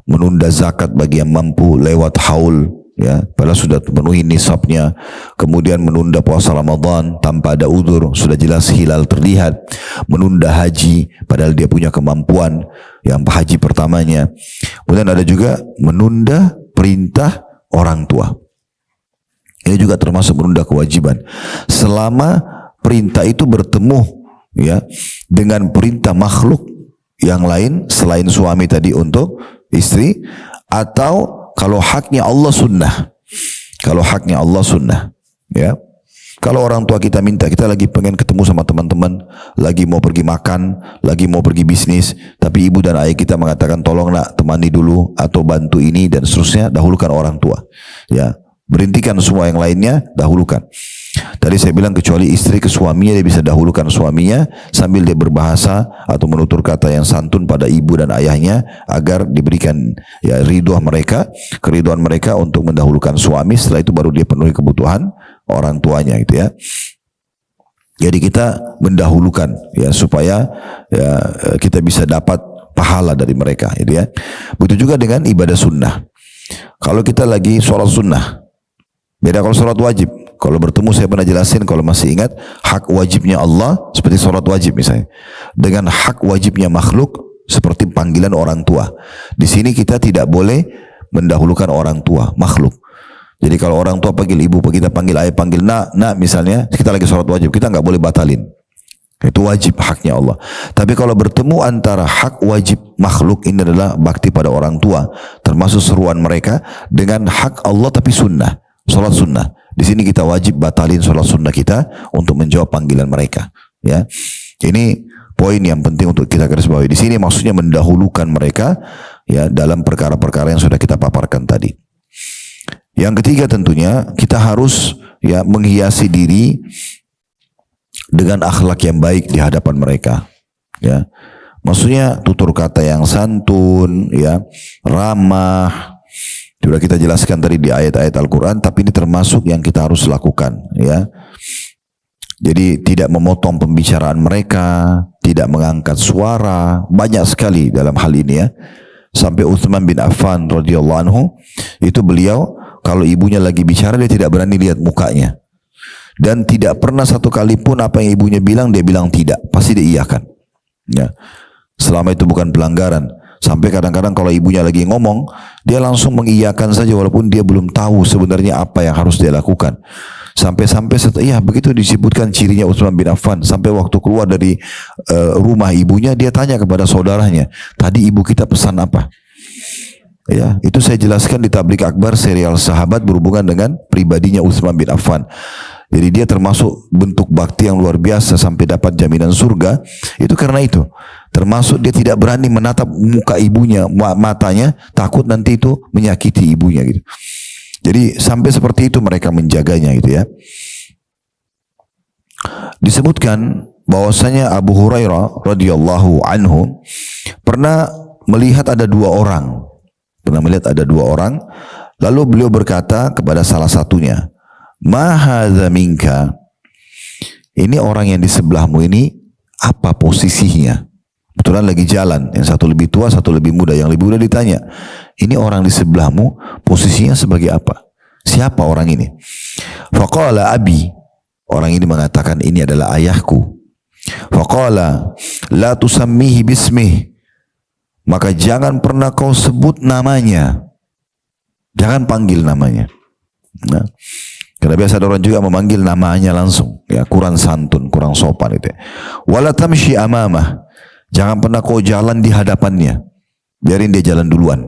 Menunda zakat bagi yang mampu lewat haul, ya, padahal sudah penuhi nisabnya. Kemudian menunda puasa Ramadan tanpa ada udzur, sudah jelas hilal terlihat. Menunda haji padahal dia punya kemampuan yang haji pertamanya. Kemudian ada juga menunda perintah orang tua. Ini juga termasuk menunda kewajiban. Selama perintah itu bertemu, ya, dengan perintah makhluk yang lain selain suami tadi untuk istri, atau kalau haknya Allah sunnah. Kalau haknya Allah sunnah, ya. Kalau orang tua kita minta, kita lagi pengen ketemu sama teman-teman, lagi mau pergi makan, lagi mau pergi bisnis, tapi ibu dan ayah kita mengatakan tolong nak temani dulu atau bantu ini dan seterusnya, dahulukan orang tua, ya. Berhentikan semua yang lainnya, dahulukan. Tadi saya bilang kecuali istri ke suaminya, dia bisa dahulukan suaminya sambil dia berbahasa atau menutur kata yang santun pada ibu dan ayahnya agar diberikan, ya, ridho mereka, keridhaan mereka untuk mendahulukan suami. Setelah itu baru dia penuhi kebutuhan orang tuanya, gitu ya. Jadi kita mendahulukan, ya, supaya, ya, kita bisa dapat pahala dari mereka, gitu ya. Begitu juga dengan ibadah sunnah. Kalau kita lagi sholat sunnah, beda kalau sholat wajib. Kalau bertemu saya pernah jelasin, kalau masih ingat, hak wajibnya Allah seperti sholat wajib misalnya, dengan hak wajibnya makhluk seperti panggilan orang tua. Di sini kita tidak boleh mendahulukan orang tua, makhluk. Jadi kalau orang tua panggil ibu, kita panggil ayah, panggil nak misalnya, kita lagi sholat wajib, kita nggak boleh batalin. Itu wajib, haknya Allah. Tapi kalau bertemu antara hak wajib makhluk, ini adalah bakti pada orang tua, termasuk seruan mereka, dengan hak Allah tapi sunnah, sholat sunnah. Di sini kita wajib batalin sholat sunnah kita untuk menjawab panggilan mereka. Ya, ini poin yang penting untuk kita garis bawahi. Di sini maksudnya mendahulukan mereka ya dalam perkara-perkara yang sudah kita paparkan tadi. Yang ketiga tentunya kita harus ya menghiasi diri dengan akhlak yang baik di hadapan mereka. Ya, maksudnya tutur kata yang santun, ya, ramah. Sudah kita jelaskan tadi di ayat-ayat Al-Quran, tapi ini termasuk yang kita harus lakukan. Ya, jadi tidak memotong pembicaraan mereka, tidak mengangkat suara, banyak sekali dalam hal ini ya. Sampai Utsman bin Affan radhiyallahu anhu itu beliau kalau ibunya lagi bicara dia tidak berani lihat mukanya. Dan tidak pernah satu kali pun apa yang ibunya bilang dia bilang tidak, pasti dia iyakan. Ya. Selama itu bukan pelanggaran. Sampai kadang-kadang kalau ibunya lagi ngomong, dia langsung mengiyakan saja walaupun dia belum tahu sebenarnya apa yang harus dia lakukan. Sampai-sampai iya begitu disebutkan cirinya Utsman bin Affan. Sampai waktu keluar dari rumah ibunya, dia tanya kepada saudaranya, tadi ibu kita pesan apa? Ya, itu saya jelaskan di Tablik Akbar serial sahabat berhubungan dengan pribadinya Utsman bin Affan. Jadi dia termasuk bentuk bakti yang luar biasa sampai dapat jaminan surga. Itu karena itu. Termasuk dia tidak berani menatap muka ibunya, matanya, takut nanti itu menyakiti ibunya gitu. Jadi sampai seperti itu mereka menjaganya gitu ya. Disebutkan bahwasanya Abu Hurairah radhiyallahu anhu pernah melihat ada dua orang. Lalu beliau berkata kepada salah satunya, "Ma hadza minka?" Ini orang yang di sebelahmu ini apa posisinya? Kebetulan lagi jalan, yang satu lebih tua, satu lebih muda. Yang lebih muda ditanya, ini orang di sebelahmu posisinya sebagai apa? Siapa orang ini? Faqala abi. Orang ini mengatakan ini adalah ayahku. Faqala la tusammihi bismih. Maka jangan pernah kau sebut namanya. Jangan panggil namanya. Nah, karena biasa ada orang juga memanggil namanya langsung, ya kurang santun, kurang sopan itu. Wala tamshi amamah. Jangan pernah kau jalan di hadapannya. Biarin dia jalan duluan.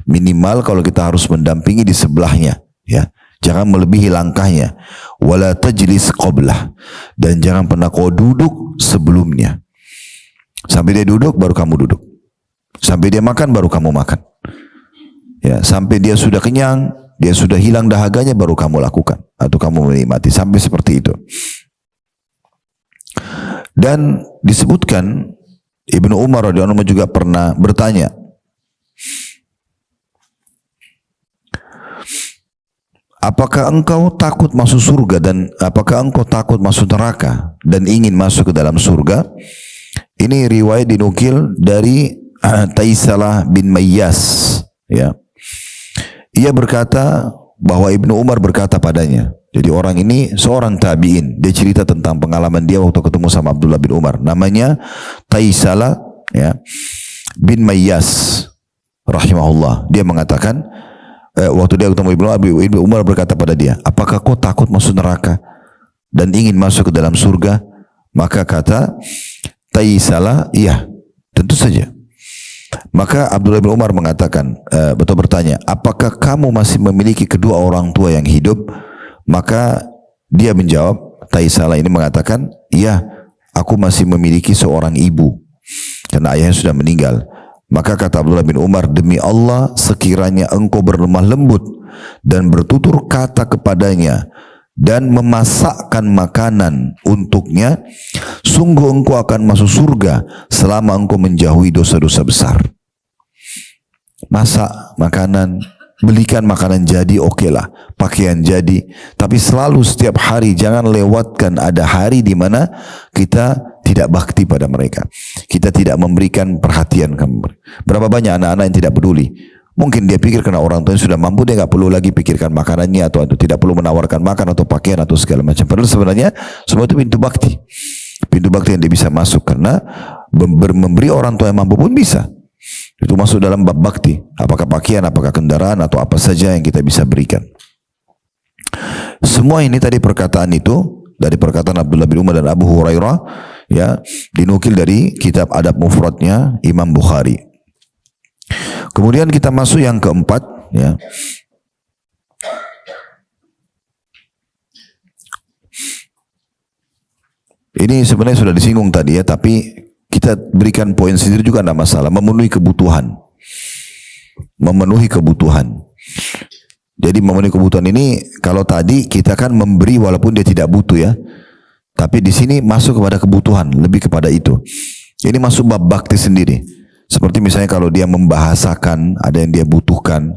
Minimal kalau kita harus mendampingi di sebelahnya, ya. Jangan melebihi langkahnya. Wala tajlis qablah. Dan jangan pernah kau duduk sebelumnya. Sampai dia duduk baru kamu duduk. Sampai dia makan baru kamu makan. Ya, sampai dia sudah kenyang, dia sudah hilang dahaganya baru kamu lakukan atau kamu menikmati, sampai seperti itu. Dan disebutkan Ibnu Umar radhiyallahu anhu juga pernah bertanya, apakah engkau takut masuk surga dan apakah engkau takut masuk neraka dan ingin masuk ke dalam surga? Ini riwayat dinukil dari Taisalah bin Mayyas, ya. Ia berkata bahwa Ibnu Umar berkata padanya. Jadi orang ini seorang tabi'in. Dia cerita tentang pengalaman dia waktu ketemu sama Abdullah bin Umar. Namanya Taisalah, ya, bin Mayyas rahimahullah. Dia mengatakan waktu dia ketemu Ibnu Umar berkata pada dia, apakah kau takut masuk neraka dan ingin masuk ke dalam surga? Maka kata Taisalah, iya, tentu saja. Maka Abdullah bin Umar mengatakan, bertanya, apakah kamu masih memiliki kedua orang tua yang hidup? Maka dia menjawab, Taisalah ini mengatakan, iya, aku masih memiliki seorang ibu karena ayahnya sudah meninggal. Maka kata Abdullah bin Umar, demi Allah, sekiranya engkau berlemah lembut dan bertutur kata kepadanya dan memasakkan makanan untuknya, sungguh engkau akan masuk surga selama engkau menjauhi dosa-dosa besar. Masak makanan, belikan makanan jadi, oke lah, pakaian jadi, tapi selalu setiap hari jangan lewatkan ada hari di mana kita tidak bakti pada mereka, kita tidak memberikan perhatian ke mereka. Berapa banyak anak-anak yang tidak peduli. Mungkin dia pikir karena orang tuanya sudah mampu, dia nggak perlu lagi pikirkan makanannya atau tidak perlu menawarkan makan atau pakaian atau segala macam. Padahal sebenarnya semua itu pintu bakti yang dia bisa masuk, karena memberi orang tua yang mampu pun bisa. Itu masuk dalam bab bakti. Apakah pakaian, apakah kendaraan atau apa saja yang kita bisa berikan. Semua ini tadi perkataan itu dari perkataan Abdullah bin Umar dan Abu Hurairah, ya, dinukil dari kitab Adab Mufradnya Imam Bukhari. Kemudian kita masuk yang keempat, ya. Ini sebenarnya sudah disinggung tadi ya, tapi kita berikan poin sendiri juga tidak masalah. Memenuhi kebutuhan. Memenuhi kebutuhan. Jadi memenuhi kebutuhan ini, kalau tadi kita kan memberi walaupun dia tidak butuh ya. Tapi di sini masuk kepada kebutuhan, lebih kepada itu. Ini masuk bab bakti sendiri. Seperti misalnya kalau dia membahasakan, ada yang dia butuhkan.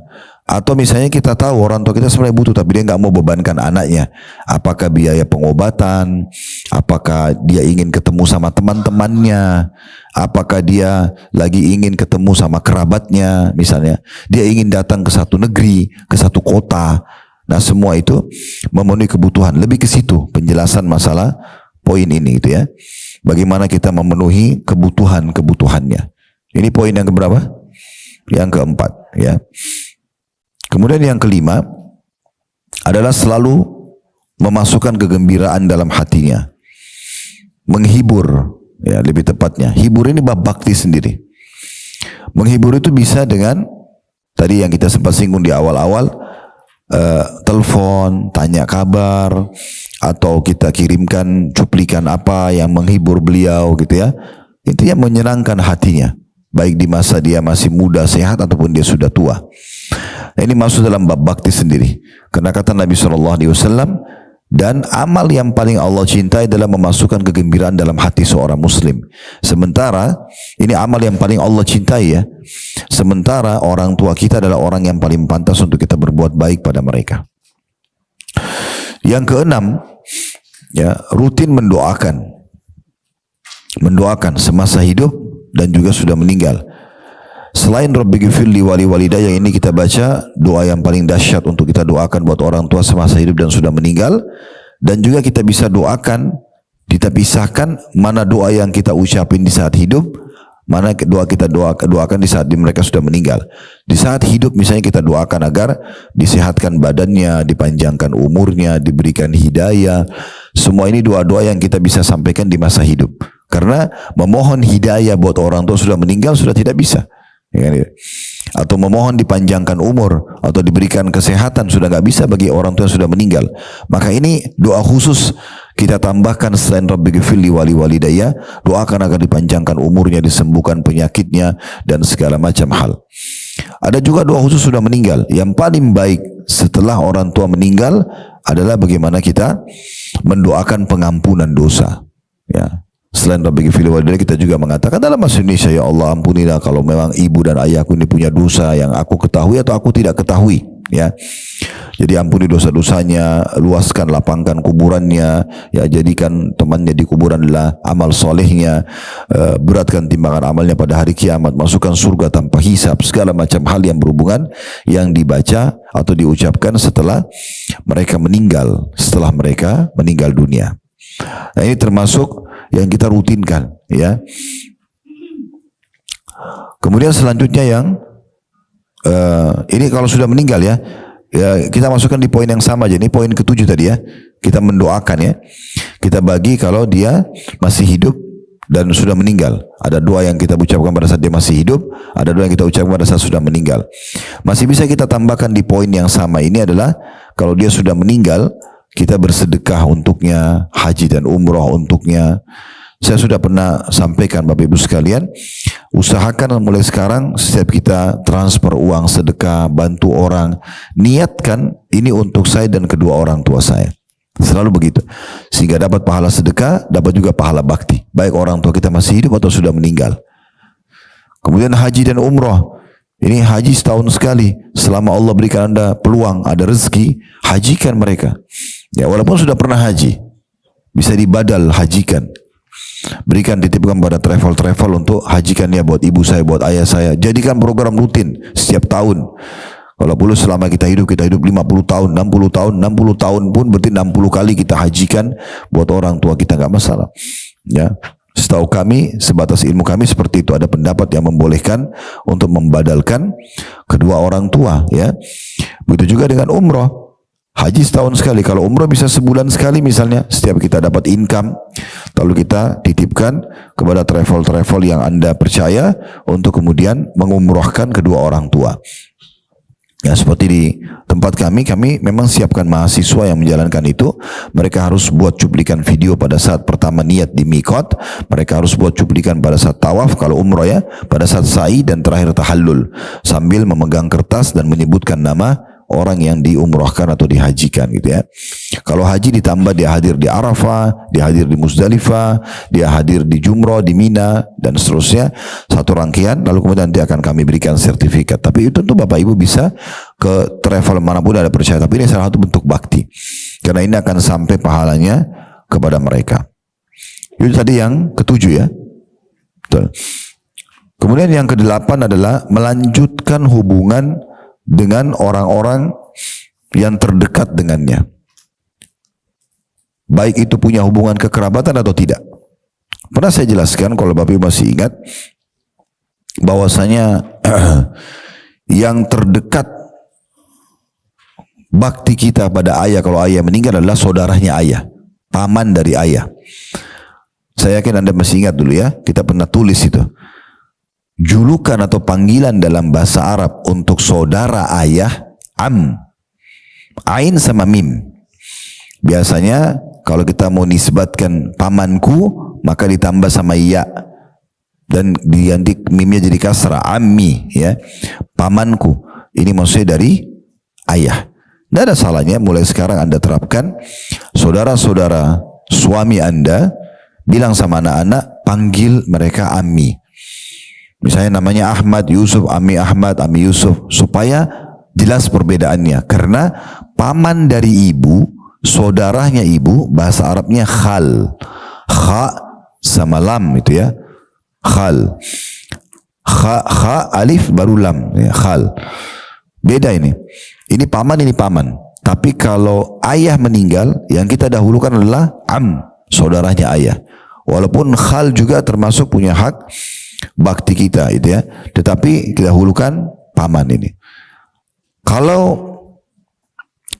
Atau misalnya kita tahu orang tua kita sebenarnya butuh, tapi dia nggak mau bebankan anaknya. Apakah biaya pengobatan? Apakah dia ingin ketemu sama teman-temannya? Apakah dia lagi ingin ketemu sama kerabatnya? Misalnya, dia ingin datang ke satu negeri, ke satu kota. Nah, semua itu memenuhi kebutuhan. Lebih ke situ penjelasan masalah poin ini, gitu ya. Bagaimana kita memenuhi kebutuhan-kebutuhannya. Ini poin yang keberapa? Yang keempat, ya. Kemudian yang kelima adalah selalu memasukkan kegembiraan dalam hatinya. Menghibur, ya lebih tepatnya. Hibur ini bab bakti sendiri. Menghibur itu bisa dengan tadi yang kita sempat singgung di awal-awal, telepon, tanya kabar, atau kita kirimkan cuplikan apa yang menghibur beliau gitu ya. Itu yang menyenangkan hatinya. Baik di masa dia masih muda, sehat, ataupun dia sudah tua. Nah, ini masuk dalam bab bakti sendiri. Karena kata Nabi SAW, dan amal yang paling Allah cintai adalah memasukkan kegembiraan dalam hati seorang muslim. Sementara, ini amal yang paling Allah cintai ya. Sementara orang tua kita adalah orang yang paling pantas untuk kita berbuat baik pada mereka. Yang keenam, ya, rutin mendoakan. Mendoakan semasa hidup dan juga sudah meninggal. Selain Rabbighfirli wali walidayya, ini kita baca doa yang paling dahsyat untuk kita doakan buat orang tua semasa hidup dan sudah meninggal. Dan juga kita bisa doakan, kita pisahkan mana doa yang kita ucapin di saat hidup, mana doa kita doakan di saat mereka sudah meninggal. Di saat hidup misalnya kita doakan agar disehatkan badannya, dipanjangkan umurnya, diberikan hidayah. Semua ini doa-doa yang kita bisa sampaikan di masa hidup. Karena memohon hidayah buat orang tua sudah meninggal sudah tidak bisa. Atau memohon dipanjangkan umur atau diberikan kesehatan sudah nggak bisa bagi orang tua yang sudah meninggal. Maka ini doa khusus kita tambahkan selain Rabbighfirli wali walidayya, doakan agar dipanjangkan umurnya, disembuhkan penyakitnya dan segala macam hal. Ada juga doa khusus sudah meninggal. Yang paling baik setelah orang tua meninggal adalah bagaimana kita mendoakan pengampunan dosa. Ya. Selain Rabbighfirli walidayya, kita juga mengatakan dalam bahasa Indonesia, ya Allah ampunilah kalau memang ibu dan ayahku ini punya dosa yang aku ketahui atau aku tidak ketahui, ya. Jadi ampuni dosa-dosanya, luaskan lapangkan kuburannya, ya, jadikan temannya di kuburan adalah amal solehnya, beratkan timbangan amalnya pada hari kiamat, masukkan surga tanpa hisab, segala macam hal yang berhubungan yang dibaca atau diucapkan setelah mereka meninggal, dunia. Nah, ini termasuk yang kita rutinkan, ya. Kemudian selanjutnya yang ini kalau sudah meninggal ya, kita masukkan di poin yang sama aja. Ini poin ke-7 tadi ya. Kita mendoakan ya. Kita bagi kalau dia masih hidup dan sudah meninggal. Ada doa yang kita ucapkan pada saat dia masih hidup, ada doa yang kita ucapkan pada saat sudah meninggal. Masih bisa kita tambahkan di poin yang sama ini adalah kalau dia sudah meninggal, kita bersedekah untuknya, haji dan umroh untuknya. Saya sudah pernah sampaikan Bapak Ibu sekalian, usahakan mulai sekarang setiap kita transfer uang sedekah, bantu orang, niatkan ini untuk saya dan kedua orang tua saya. Selalu begitu. Sehingga dapat pahala sedekah, dapat juga pahala bakti. Baik orang tua kita masih hidup atau sudah meninggal. Kemudian haji dan umroh. Ini haji setahun sekali. Selama Allah berikan Anda peluang, ada rezeki, hajikan mereka. Ya, walaupun sudah pernah haji, bisa dibadal hajikan. Berikan, dititipkan pada travel untuk hajikannya buat ibu saya, buat ayah saya. Jadikan program rutin setiap tahun. Kalau boleh selama kita hidup 50 tahun, 60 tahun, 60 tahun pun berarti 60 kali kita hajikan buat orang tua kita, nggak masalah. Ya. Setahu kami, sebatas ilmu kami seperti itu. Ada pendapat yang membolehkan untuk membadalkan kedua orang tua, ya. Begitu juga dengan umroh. Haji setahun sekali, kalau umrah bisa sebulan sekali misalnya. Setiap kita dapat income, lalu kita titipkan kepada travel-travel yang Anda percaya untuk kemudian mengumrohkan kedua orang tua. Ya, seperti di tempat kami memang siapkan mahasiswa yang menjalankan itu. Mereka harus buat cuplikan video pada saat pertama niat di mikot. Mereka harus buat cuplikan pada saat tawaf kalau umrah ya, pada saat sa'i dan terakhir tahallul, sambil memegang kertas dan menyebutkan nama orang yang diumrohkan atau dihajikan gitu ya. Kalau haji ditambah dia hadir di Arafah, dia hadir di Muzdalifah, dia hadir di Jumrah, di Mina dan seterusnya, satu rangkaian, lalu kemudian nanti akan kami berikan sertifikat. Tapi itu tentu Bapak Ibu bisa ke travel manapun ada percaya, tapi ini salah satu bentuk bakti. Karena ini akan sampai pahalanya kepada mereka. Itu tadi yang ketujuh ya. Betul. Kemudian yang kedelapan adalah melanjutkan hubungan dengan orang-orang yang terdekat dengannya. Baik itu punya hubungan kekerabatan atau tidak. Pernah saya jelaskan, kalau Bapak Ibu masih ingat, bahwasanya yang terdekat bakti kita pada ayah kalau ayah meninggal adalah saudaranya ayah, paman dari ayah. Saya yakin Anda masih ingat dulu ya, kita pernah tulis itu. Julukan atau panggilan dalam bahasa Arab untuk saudara ayah, am. Ain sama mim. Biasanya kalau kita mau nisbatkan pamanku, maka ditambah sama ya. Dan diganti mimnya jadi kasrah, ammi ya. Pamanku. Ini maksudnya dari ayah. Tidak ada salahnya mulai sekarang Anda terapkan, saudara-saudara suami Anda bilang sama anak-anak, panggil mereka ammi. Misalnya namanya Ahmad, Yusuf, Ami Ahmad, Ami Yusuf, supaya jelas perbedaannya. Karena paman dari ibu, saudaranya ibu, bahasa Arabnya khal. Kha sama lam itu ya. Khal. Kha alif baru lam ya, khal. Beda ini. Ini paman. Tapi kalau ayah meninggal, yang kita dahulukan adalah am, saudaranya ayah. Walaupun khal juga termasuk punya hak bakti kita itu ya, tetapi kita dahulukan paman ini. Kalau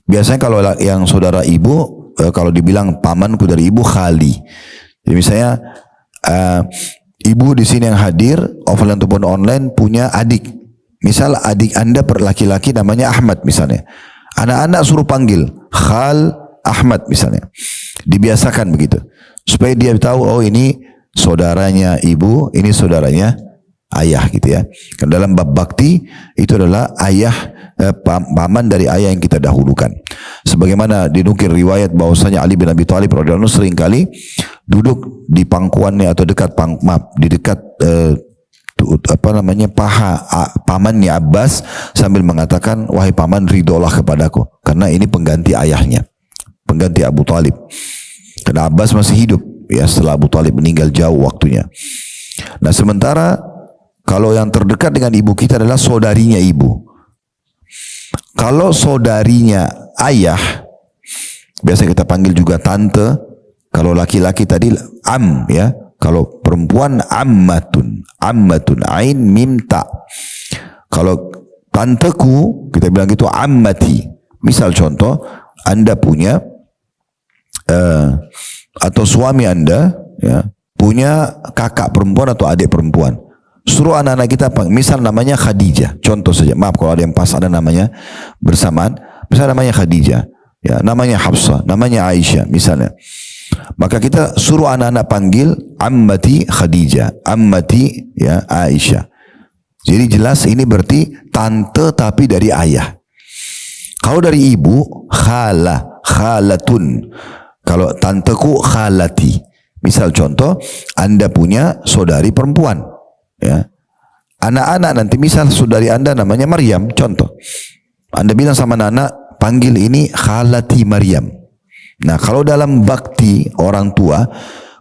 biasanya kalau yang saudara ibu, kalau dibilang pamanku dari ibu, khali. Jadi misalnya ibu di sini yang hadir offline ataupun online punya adik, misal adik Anda laki-laki namanya Ahmad misalnya, anak-anak suruh panggil khal Ahmad misalnya, dibiasakan begitu supaya dia tahu, oh ini saudaranya ibu, ini saudaranya ayah gitu ya. Karena dalam bab bakti itu adalah ayah, paman dari ayah yang kita dahulukan. Sebagaimana dinukil riwayat bahwasanya Ali bin Abi Thalib radhiyallahu anhu sering kali duduk di pangkuannya atau di dekat paha pamannya Abbas sambil mengatakan, wahai paman, ridholah kepadaku karena ini pengganti ayahnya, pengganti Abu Thalib. Karena Abbas masih hidup ya setelah Abu Thalib meninggal jauh waktunya. Nah sementara kalau yang terdekat dengan ibu kita adalah saudarinya ibu. Kalau saudarinya ayah, biasa kita panggil juga tante. Kalau laki-laki tadi am ya. Kalau perempuan ammatun, ain mim ta. Kalau tanteku kita bilang gitu ammati. Misal contoh, Anda punya atau suami Anda ya, punya kakak perempuan atau adik perempuan, suruh anak-anak kita misal namanya Khadijah, contoh saja, maaf kalau ada yang pas ada namanya bersamaan, misal namanya Khadijah ya, namanya Hafsah, namanya Aisyah misalnya, maka kita suruh anak-anak panggil ammati Khadijah, ammati ya Aisyah. Jadi jelas ini berarti tante tapi dari ayah. Kalau dari ibu khalatun. Kalau tanteku khalati. Misal contoh, Anda punya saudari perempuan. Ya. Anak-anak nanti misal saudari Anda namanya Maryam, contoh. Anda bilang sama anak, panggil ini khalati Maryam. Nah kalau dalam bakti orang tua,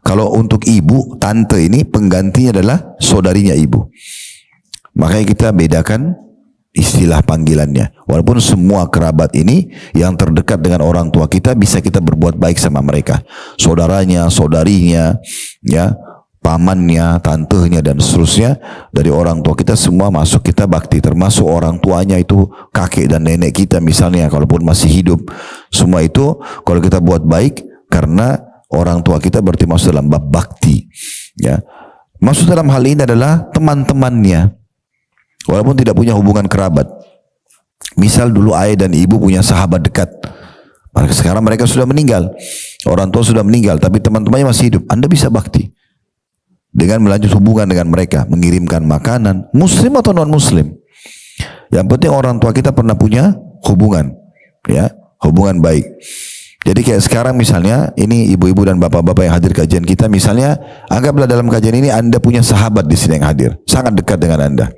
kalau untuk ibu, tante ini penggantinya adalah saudarinya ibu. Makanya kita bedakan istilah panggilannya. Walaupun semua kerabat ini yang terdekat dengan orang tua kita bisa kita berbuat baik sama mereka. Saudaranya, saudarinya, ya, pamannya, tantenya dan seterusnya dari orang tua kita semua masuk kita bakti, termasuk orang tuanya itu kakek dan nenek kita misalnya kalaupun masih hidup, semua itu kalau kita buat baik karena orang tua kita berarti masuk dalam bab bakti ya. Maksud dalam hal ini adalah teman-temannya walaupun tidak punya hubungan kerabat. Misal dulu ayah dan ibu punya sahabat dekat, sekarang mereka sudah meninggal, orang tua sudah meninggal tapi teman-temannya masih hidup, Anda bisa bakti dengan melanjut hubungan dengan mereka, mengirimkan makanan, muslim atau non muslim. Yang penting orang tua kita pernah punya hubungan, ya, hubungan baik. Jadi kayak sekarang misalnya, ini ibu-ibu dan bapak-bapak yang hadir kajian kita, misalnya anggaplah dalam kajian ini Anda punya sahabat di sini yang hadir, sangat dekat dengan Anda.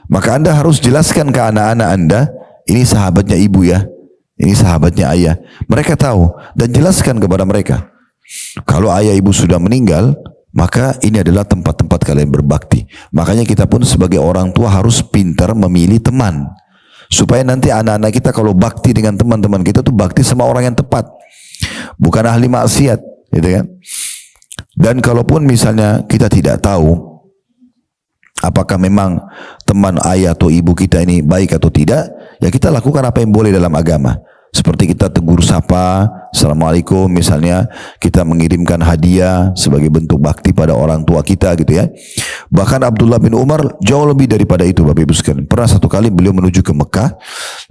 Maka Anda harus jelaskan ke anak-anak Anda, ini sahabatnya ibu ya, ini sahabatnya ayah. Mereka tahu dan jelaskan kepada mereka. Kalau ayah ibu sudah meninggal, maka ini adalah tempat-tempat kalian berbakti. Makanya kita pun sebagai orang tua harus pintar memilih teman. Supaya nanti anak-anak kita kalau bakti dengan teman-teman kita tuh bakti sama orang yang tepat. Bukan ahli maksiat, gitu kan. Dan kalaupun misalnya kita tidak tahu apakah memang teman ayah atau ibu kita ini baik atau tidak, ya kita lakukan apa yang boleh dalam agama. Seperti kita tegur sapa, Assalamualaikum misalnya, kita mengirimkan hadiah sebagai bentuk bakti pada orang tua kita gitu ya. Bahkan Abdullah bin Umar jauh lebih daripada itu Bapak Ibu sekalian. Pernah satu kali beliau menuju ke Mekah,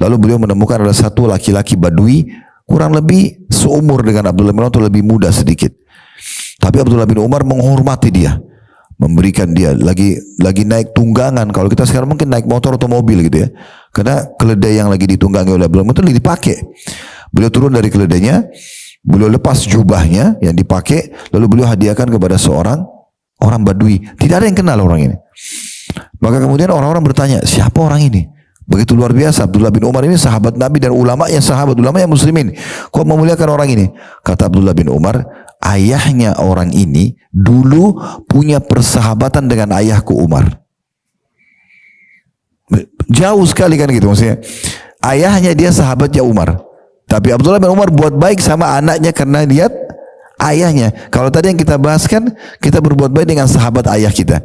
lalu beliau menemukan ada satu laki-laki Badui kurang lebih seumur dengan Abdullah bin Umar atau lebih muda sedikit. Tapi Abdullah bin Umar menghormati dia, memberikan dia lagi naik tunggangan. Kalau kita sekarang mungkin naik motor atau mobil gitu ya, karena keledai yang lagi ditunggangi oleh Abdullah itu dipakai. Beliau turun dari keledainya, beliau lepas jubahnya yang dipakai, lalu beliau hadiahkan kepada seorang orang Badui. Tidak ada yang kenal orang ini. Maka kemudian orang-orang bertanya, siapa orang ini? Begitu luar biasa, Abdullah bin Umar ini sahabat Nabi dan ulamanya sahabat, ulamanya muslimin. Kok memuliakan orang ini? Kata Abdullah bin Umar, ayahnya orang ini dulu punya persahabatan dengan ayahku Umar. Jauh sekali kan gitu maksudnya. Ayahnya dia sahabatnya Umar. Tapi Abdullah bin Umar buat baik sama anaknya karena lihat ayahnya. Kalau tadi yang kita bahas kan kita berbuat baik dengan sahabat ayah kita.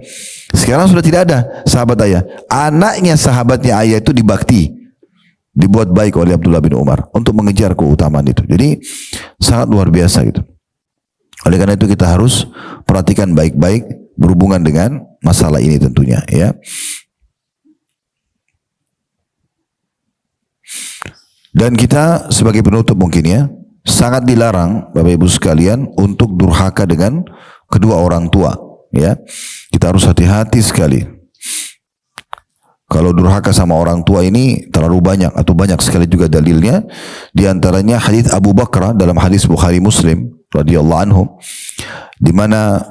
Sekarang sudah tidak ada sahabat ayah. Anaknya sahabatnya ayah itu dibakti, dibuat baik oleh Abdullah bin Umar untuk mengejar keutamaan itu. Jadi sangat luar biasa gitu. Oleh karena itu kita harus perhatikan baik-baik berhubungan dengan masalah ini tentunya ya. Dan kita sebagai penutup mungkin ya, sangat dilarang Bapak Ibu sekalian untuk durhaka dengan kedua orang tua ya. Kita harus hati-hati sekali. Kalau durhaka sama orang tua ini terlalu banyak atau banyak sekali juga dalilnya. Di antaranya hadis Abu Bakar dalam hadis Bukhari Muslim radhiyallahu anhu, di mana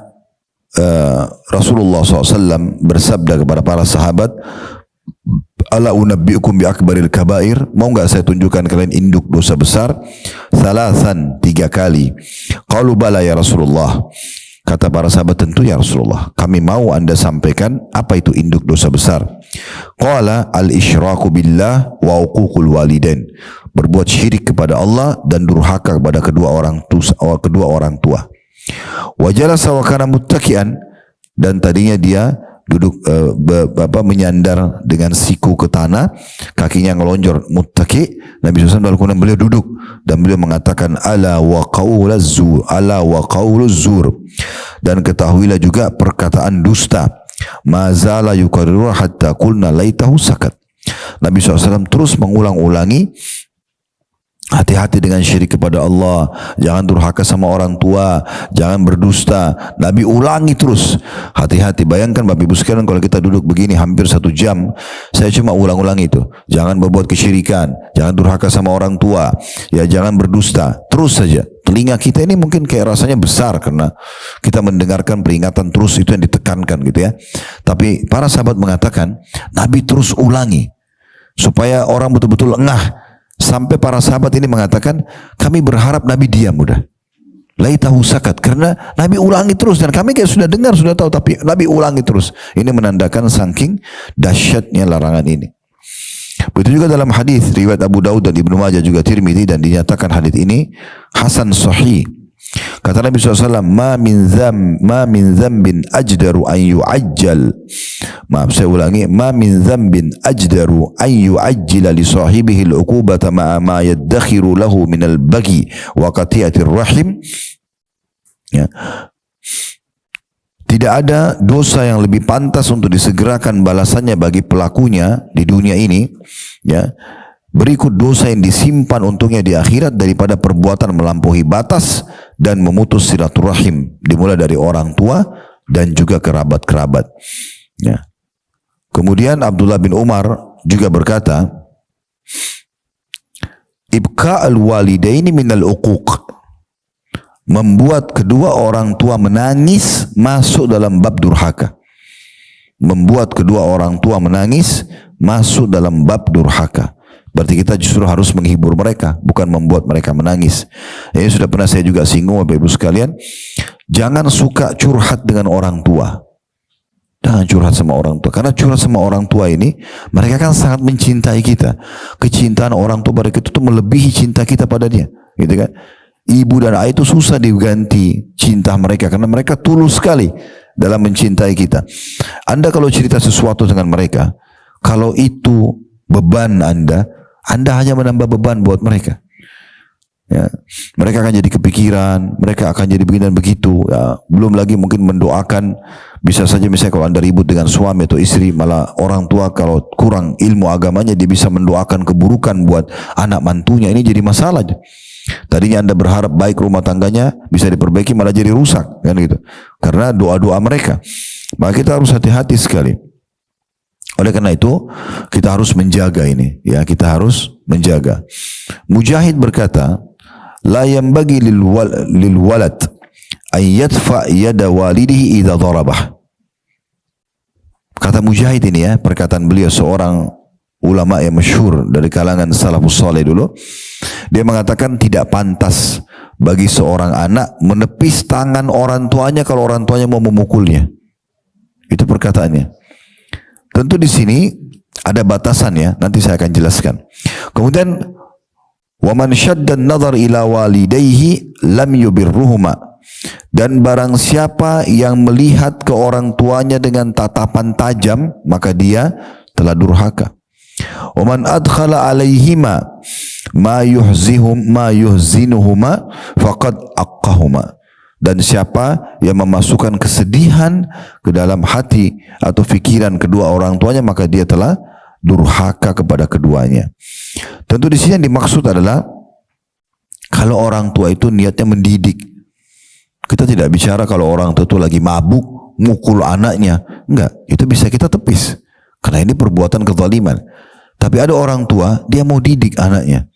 Rasulullah SAW bersabda kepada para sahabat, Ala unabbiukum bi akbaril kabair, mau enggak saya tunjukkan kalian induk dosa besar? Salasan, 3 kali. Qalu bala ya Rasulullah. Kata para sahabat, tentu ya Rasulullah, kami mau Anda sampaikan apa itu induk dosa besar. Qala al-isyraku billah wa uququl walidain, berbuat syirik kepada Allah dan durhaka kepada kedua orang tua. Wa jalasa wa kana muttaki'an, dan tadinya dia duduk menyandar dengan siku ke tanah, kakinya ngelonjor, muttaki. Nabi SAW melakukan, beliau duduk dan beliau mengatakan ala wa qauluz zur, dan ketahuilah juga perkataan dusta, mazala yukarriru hatta qulna laitahu sakat. Nabi SAW terus mengulang-ulangi, hati-hati dengan syirik kepada Allah, jangan durhaka sama orang tua, jangan berdusta. Nabi ulangi terus, hati-hati. Bayangkan Bapak Ibu sekalian kalau kita duduk begini hampir 1 jam, saya cuma ulang-ulang itu. Jangan berbuat kesyirikan, jangan durhaka sama orang tua, ya jangan berdusta. Terus saja. Telinga kita ini mungkin kayak rasanya besar karena kita mendengarkan peringatan terus, itu yang ditekankan gitu ya. Tapi para sahabat mengatakan, Nabi terus ulangi supaya orang betul-betul engah. Sampai para sahabat ini mengatakan, kami berharap Nabi diam udah. Laitahu sakat, karena Nabi ulangi terus dan kami kayak sudah dengar, sudah tahu, tapi Nabi ulangi terus. Ini menandakan saking dahsyatnya larangan ini. Begitu juga dalam hadis riwayat Abu Daud dan Ibnu Majah juga Tirmidzi, dan dinyatakan hadis ini hasan sahih. Kata Nabi SAW, ma min dzambin ajdaru an yu'ajjal. Maaf, saya ulangi, ma min dzambin ajdaru an yu'ajjila li sahibihi al-uqubata ma'a ma yaddakhiru lahu min al-baghi wa qati'atir rahim. Ya. Tidak ada dosa yang lebih pantas untuk disegerakan balasannya bagi pelakunya di dunia ini, ya, berikut dosa yang disimpan untungnya di akhirat daripada perbuatan melampaui batas dan memutus silaturahim, dimulai dari orang tua dan juga kerabat-kerabat. Ya. Kemudian Abdullah bin Umar juga berkata, ibqa al-walidaini minal uquq, membuat kedua orang tua menangis masuk dalam bab durhaka. Membuat kedua orang tua menangis masuk dalam bab durhaka. Berarti kita justru harus menghibur mereka, bukan membuat mereka menangis. Ini sudah pernah saya juga singgung, Bapak Ibu sekalian. Jangan suka curhat dengan orang tua. Jangan curhat sama orang tua. Karena curhat sama orang tua ini, mereka kan sangat mencintai kita. Kecintaan orang tua pada kita itu melebihi cinta kita pada dia. Gitu kan? Ibu dan ayah itu susah diganti cinta mereka karena mereka tulus sekali dalam mencintai kita. Anda kalau cerita sesuatu dengan mereka, kalau itu beban Anda hanya menambah beban buat mereka. Ya, mereka akan jadi kepikiran, mereka akan jadi begini dan begitu. Ya, belum lagi mungkin mendoakan, bisa saja misalnya kalau Anda ribut dengan suami atau istri, malah orang tua kalau kurang ilmu agamanya dia bisa mendoakan keburukan buat anak mantunya. Ini jadi masalah. Tadinya Anda berharap baik rumah tangganya bisa diperbaiki, malah jadi rusak, kan gitu. Karena doa-doa mereka. Maka kita harus hati-hati sekali. Oleh karena itu kita harus menjaga ini, ya, kita harus menjaga. Mujahid berkata, la yanbaghi lil walad an yadfa yada walidihi idza darabah. Kata Mujahid ini, ya, perkataan beliau, seorang ulama yang masyhur dari kalangan salafus saleh dulu. Dia mengatakan tidak pantas bagi seorang anak menepis tangan orang tuanya kalau orang tuanya mau memukulnya. Itu perkataannya. Tentu di sini ada batasan, ya, nanti saya akan jelaskan. Kemudian wa man shadda an-nazar ila walidayhi lam yubirruhuma, dan barang siapa yang melihat ke orang tuanya dengan tatapan tajam maka dia telah durhaka. Wa man adkhala alaihima ma yuhzinuhuma faqad aqahuma, dan siapa yang memasukkan kesedihan ke dalam hati atau fikiran kedua orang tuanya maka dia telah durhaka kepada keduanya. Tentu di sini yang dimaksud adalah kalau orang tua itu niatnya mendidik. Kita tidak bicara kalau orang tua itu lagi mabuk mukul anaknya, enggak, itu bisa kita tepis karena ini perbuatan kezaliman. Tapi ada orang tua dia mau didik anaknya,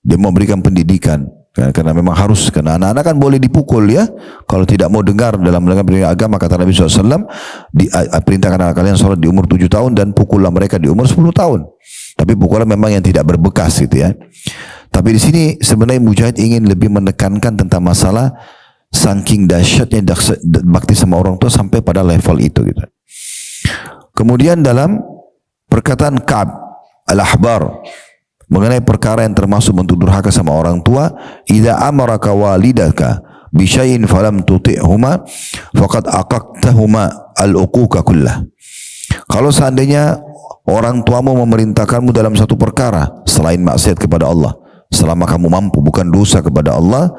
dia mau berikan pendidikan, karena memang harus, karena anak-anak kan boleh dipukul, ya, kalau tidak mau dengar dalam pendidikan agama. Kata Nabi SAW, perintahkan anak kalian sholat di umur 7 tahun dan pukullah mereka di umur 10 tahun. Tapi pukullah memang yang tidak berbekas, gitu, ya. Tapi di sini sebenarnya Mujahid ingin lebih menekankan tentang masalah saking dahsyatnya bakti sama orang tua sampai pada level itu, gitu. Kemudian dalam perkataan Ka'ab al-Ahbar mengenai perkara yang termasuk bentuk durhaka sama orang tua, idza amaraka walidaka bi syai'in falam tuti'huma faqad aqaqtahuma al-uquqa kullah. Kalau seandainya orang tuamu memerintahkanmu dalam satu perkara selain maksiat kepada Allah, selama kamu mampu, bukan dosa kepada Allah,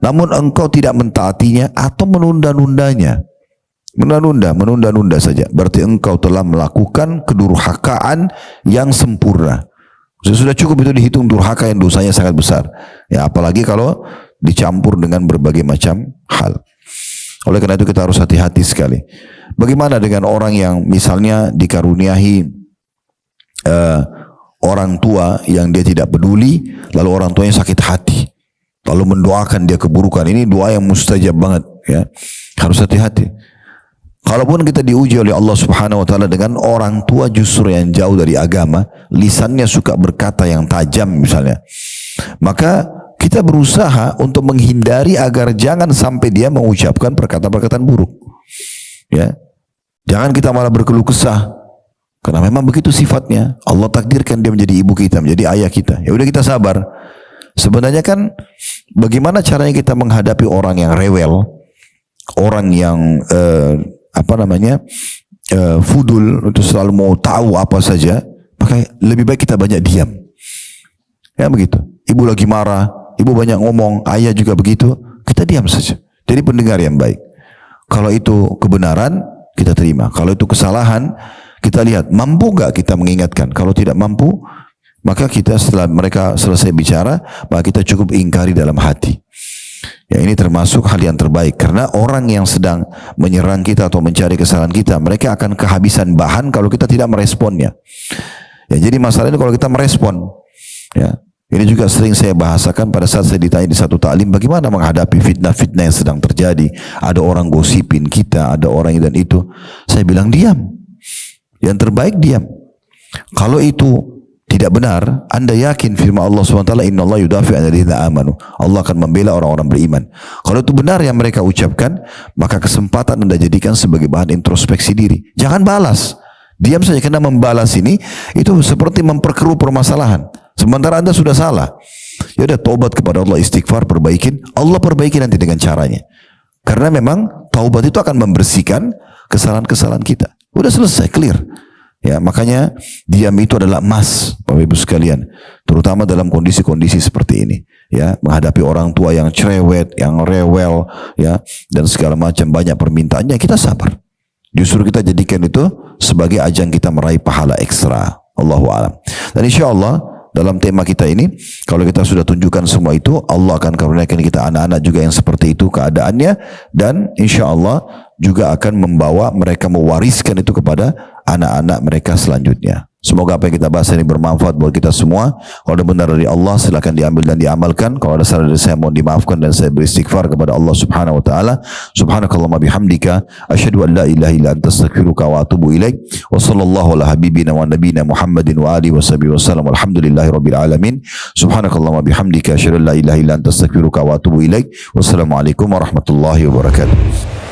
namun engkau tidak mentaatinya atau menunda-nundanya, menunda-nunda saja, berarti engkau telah melakukan kedurhakaan yang sempurna. Sudah cukup itu dihitung durhaka yang dosanya sangat besar. Ya, apalagi kalau dicampur dengan berbagai macam hal. Oleh karena itu kita harus hati-hati sekali. Bagaimana dengan orang yang misalnya dikaruniai orang tua yang dia tidak peduli, lalu orang tuanya sakit hati, lalu mendoakan dia keburukan. Ini doa yang mustajab banget, ya. Harus hati-hati. Kalaupun kita diuji oleh Allah Subhanahu wa taala dengan orang tua justru yang jauh dari agama, lisannya suka berkata yang tajam misalnya, maka kita berusaha untuk menghindari agar jangan sampai dia mengucapkan perkataan-perkataan buruk. Ya. Jangan kita malah berkeluh kesah, karena memang begitu sifatnya. Allah takdirkan dia menjadi ibu kita, menjadi ayah kita. Ya udah, kita sabar. Sebenarnya kan bagaimana caranya kita menghadapi orang yang rewel, orang yang fudul, untuk selalu mau tahu apa saja, maka lebih baik kita banyak diam. Ya begitu. Ibu lagi marah, ibu banyak ngomong, ayah juga begitu, kita diam saja. Jadi pendengar yang baik. Kalau itu kebenaran, kita terima. Kalau itu kesalahan, kita lihat mampu nggak kita mengingatkan. Kalau tidak mampu, maka kita setelah mereka selesai bicara, maka kita cukup ingkari dalam hati. Ya, ini termasuk hal yang terbaik, karena orang yang sedang menyerang kita atau mencari kesalahan kita, mereka akan kehabisan bahan kalau kita tidak meresponnya. Ya, jadi masalahnya kalau kita merespon. Ya, ini juga sering saya bahasakan pada saat saya ditanya di satu taklim, bagaimana menghadapi fitnah-fitnah yang sedang terjadi. Ada orang gosipin kita, ada orang dan itu. Saya bilang diam. Yang terbaik diam. Kalau itu tidak benar, Anda yakin firman Allah SWT, Inna Allah yudafi anadina amanu. Allah akan membela orang-orang beriman. Kalau itu benar yang mereka ucapkan, maka kesempatan Anda jadikan sebagai bahan introspeksi diri. Jangan balas. Diam saja, karena membalas ini itu seperti memperkeruh permasalahan. Sementara Anda sudah salah. Ya udah, taubat kepada Allah, istighfar, perbaikin. Allah perbaiki nanti dengan caranya. Karena memang taubat itu akan membersihkan kesalahan-kesalahan kita. Udah selesai, clear. Ya, makanya diam itu adalah emas, Bapak Ibu sekalian, terutama dalam kondisi-kondisi seperti ini. Ya, menghadapi orang tua yang cerewet, yang rewel, ya, dan segala macam banyak permintaannya, kita sabar. Justru kita jadikan itu sebagai ajang kita meraih pahala ekstra. Allahu a'lam. Dan insya Allah dalam tema kita ini, kalau kita sudah tunjukkan semua itu, Allah akan karuniakan kita anak-anak juga yang seperti itu keadaannya, dan insya Allah juga akan membawa mereka mewariskan itu kepada anak-anak mereka selanjutnya. Semoga apa yang kita bahas ini bermanfaat buat kita semua. Kalau ada benar dari Allah, silakan diambil dan diamalkan. Kalau ada salah dari saya, mohon dimaafkan, dan saya beristighfar kepada Allah Subhanahu wa taala. Subhanakallahumma bihamdika asyhadu an la ilaha illa anta astaghfiruka wa atubu ilaik. Wa sallallahu ala habibina wa nabiyina Muhammadin wa alihi washabihi wasallam. Alhamdulillahirabbil alamin. Subhanakallahumma bihamdika asyhadu an la ilaha illa anta astaghfiruka wa atubu ilaik. Wassalamualaikum warahmatullahi wabarakatuh.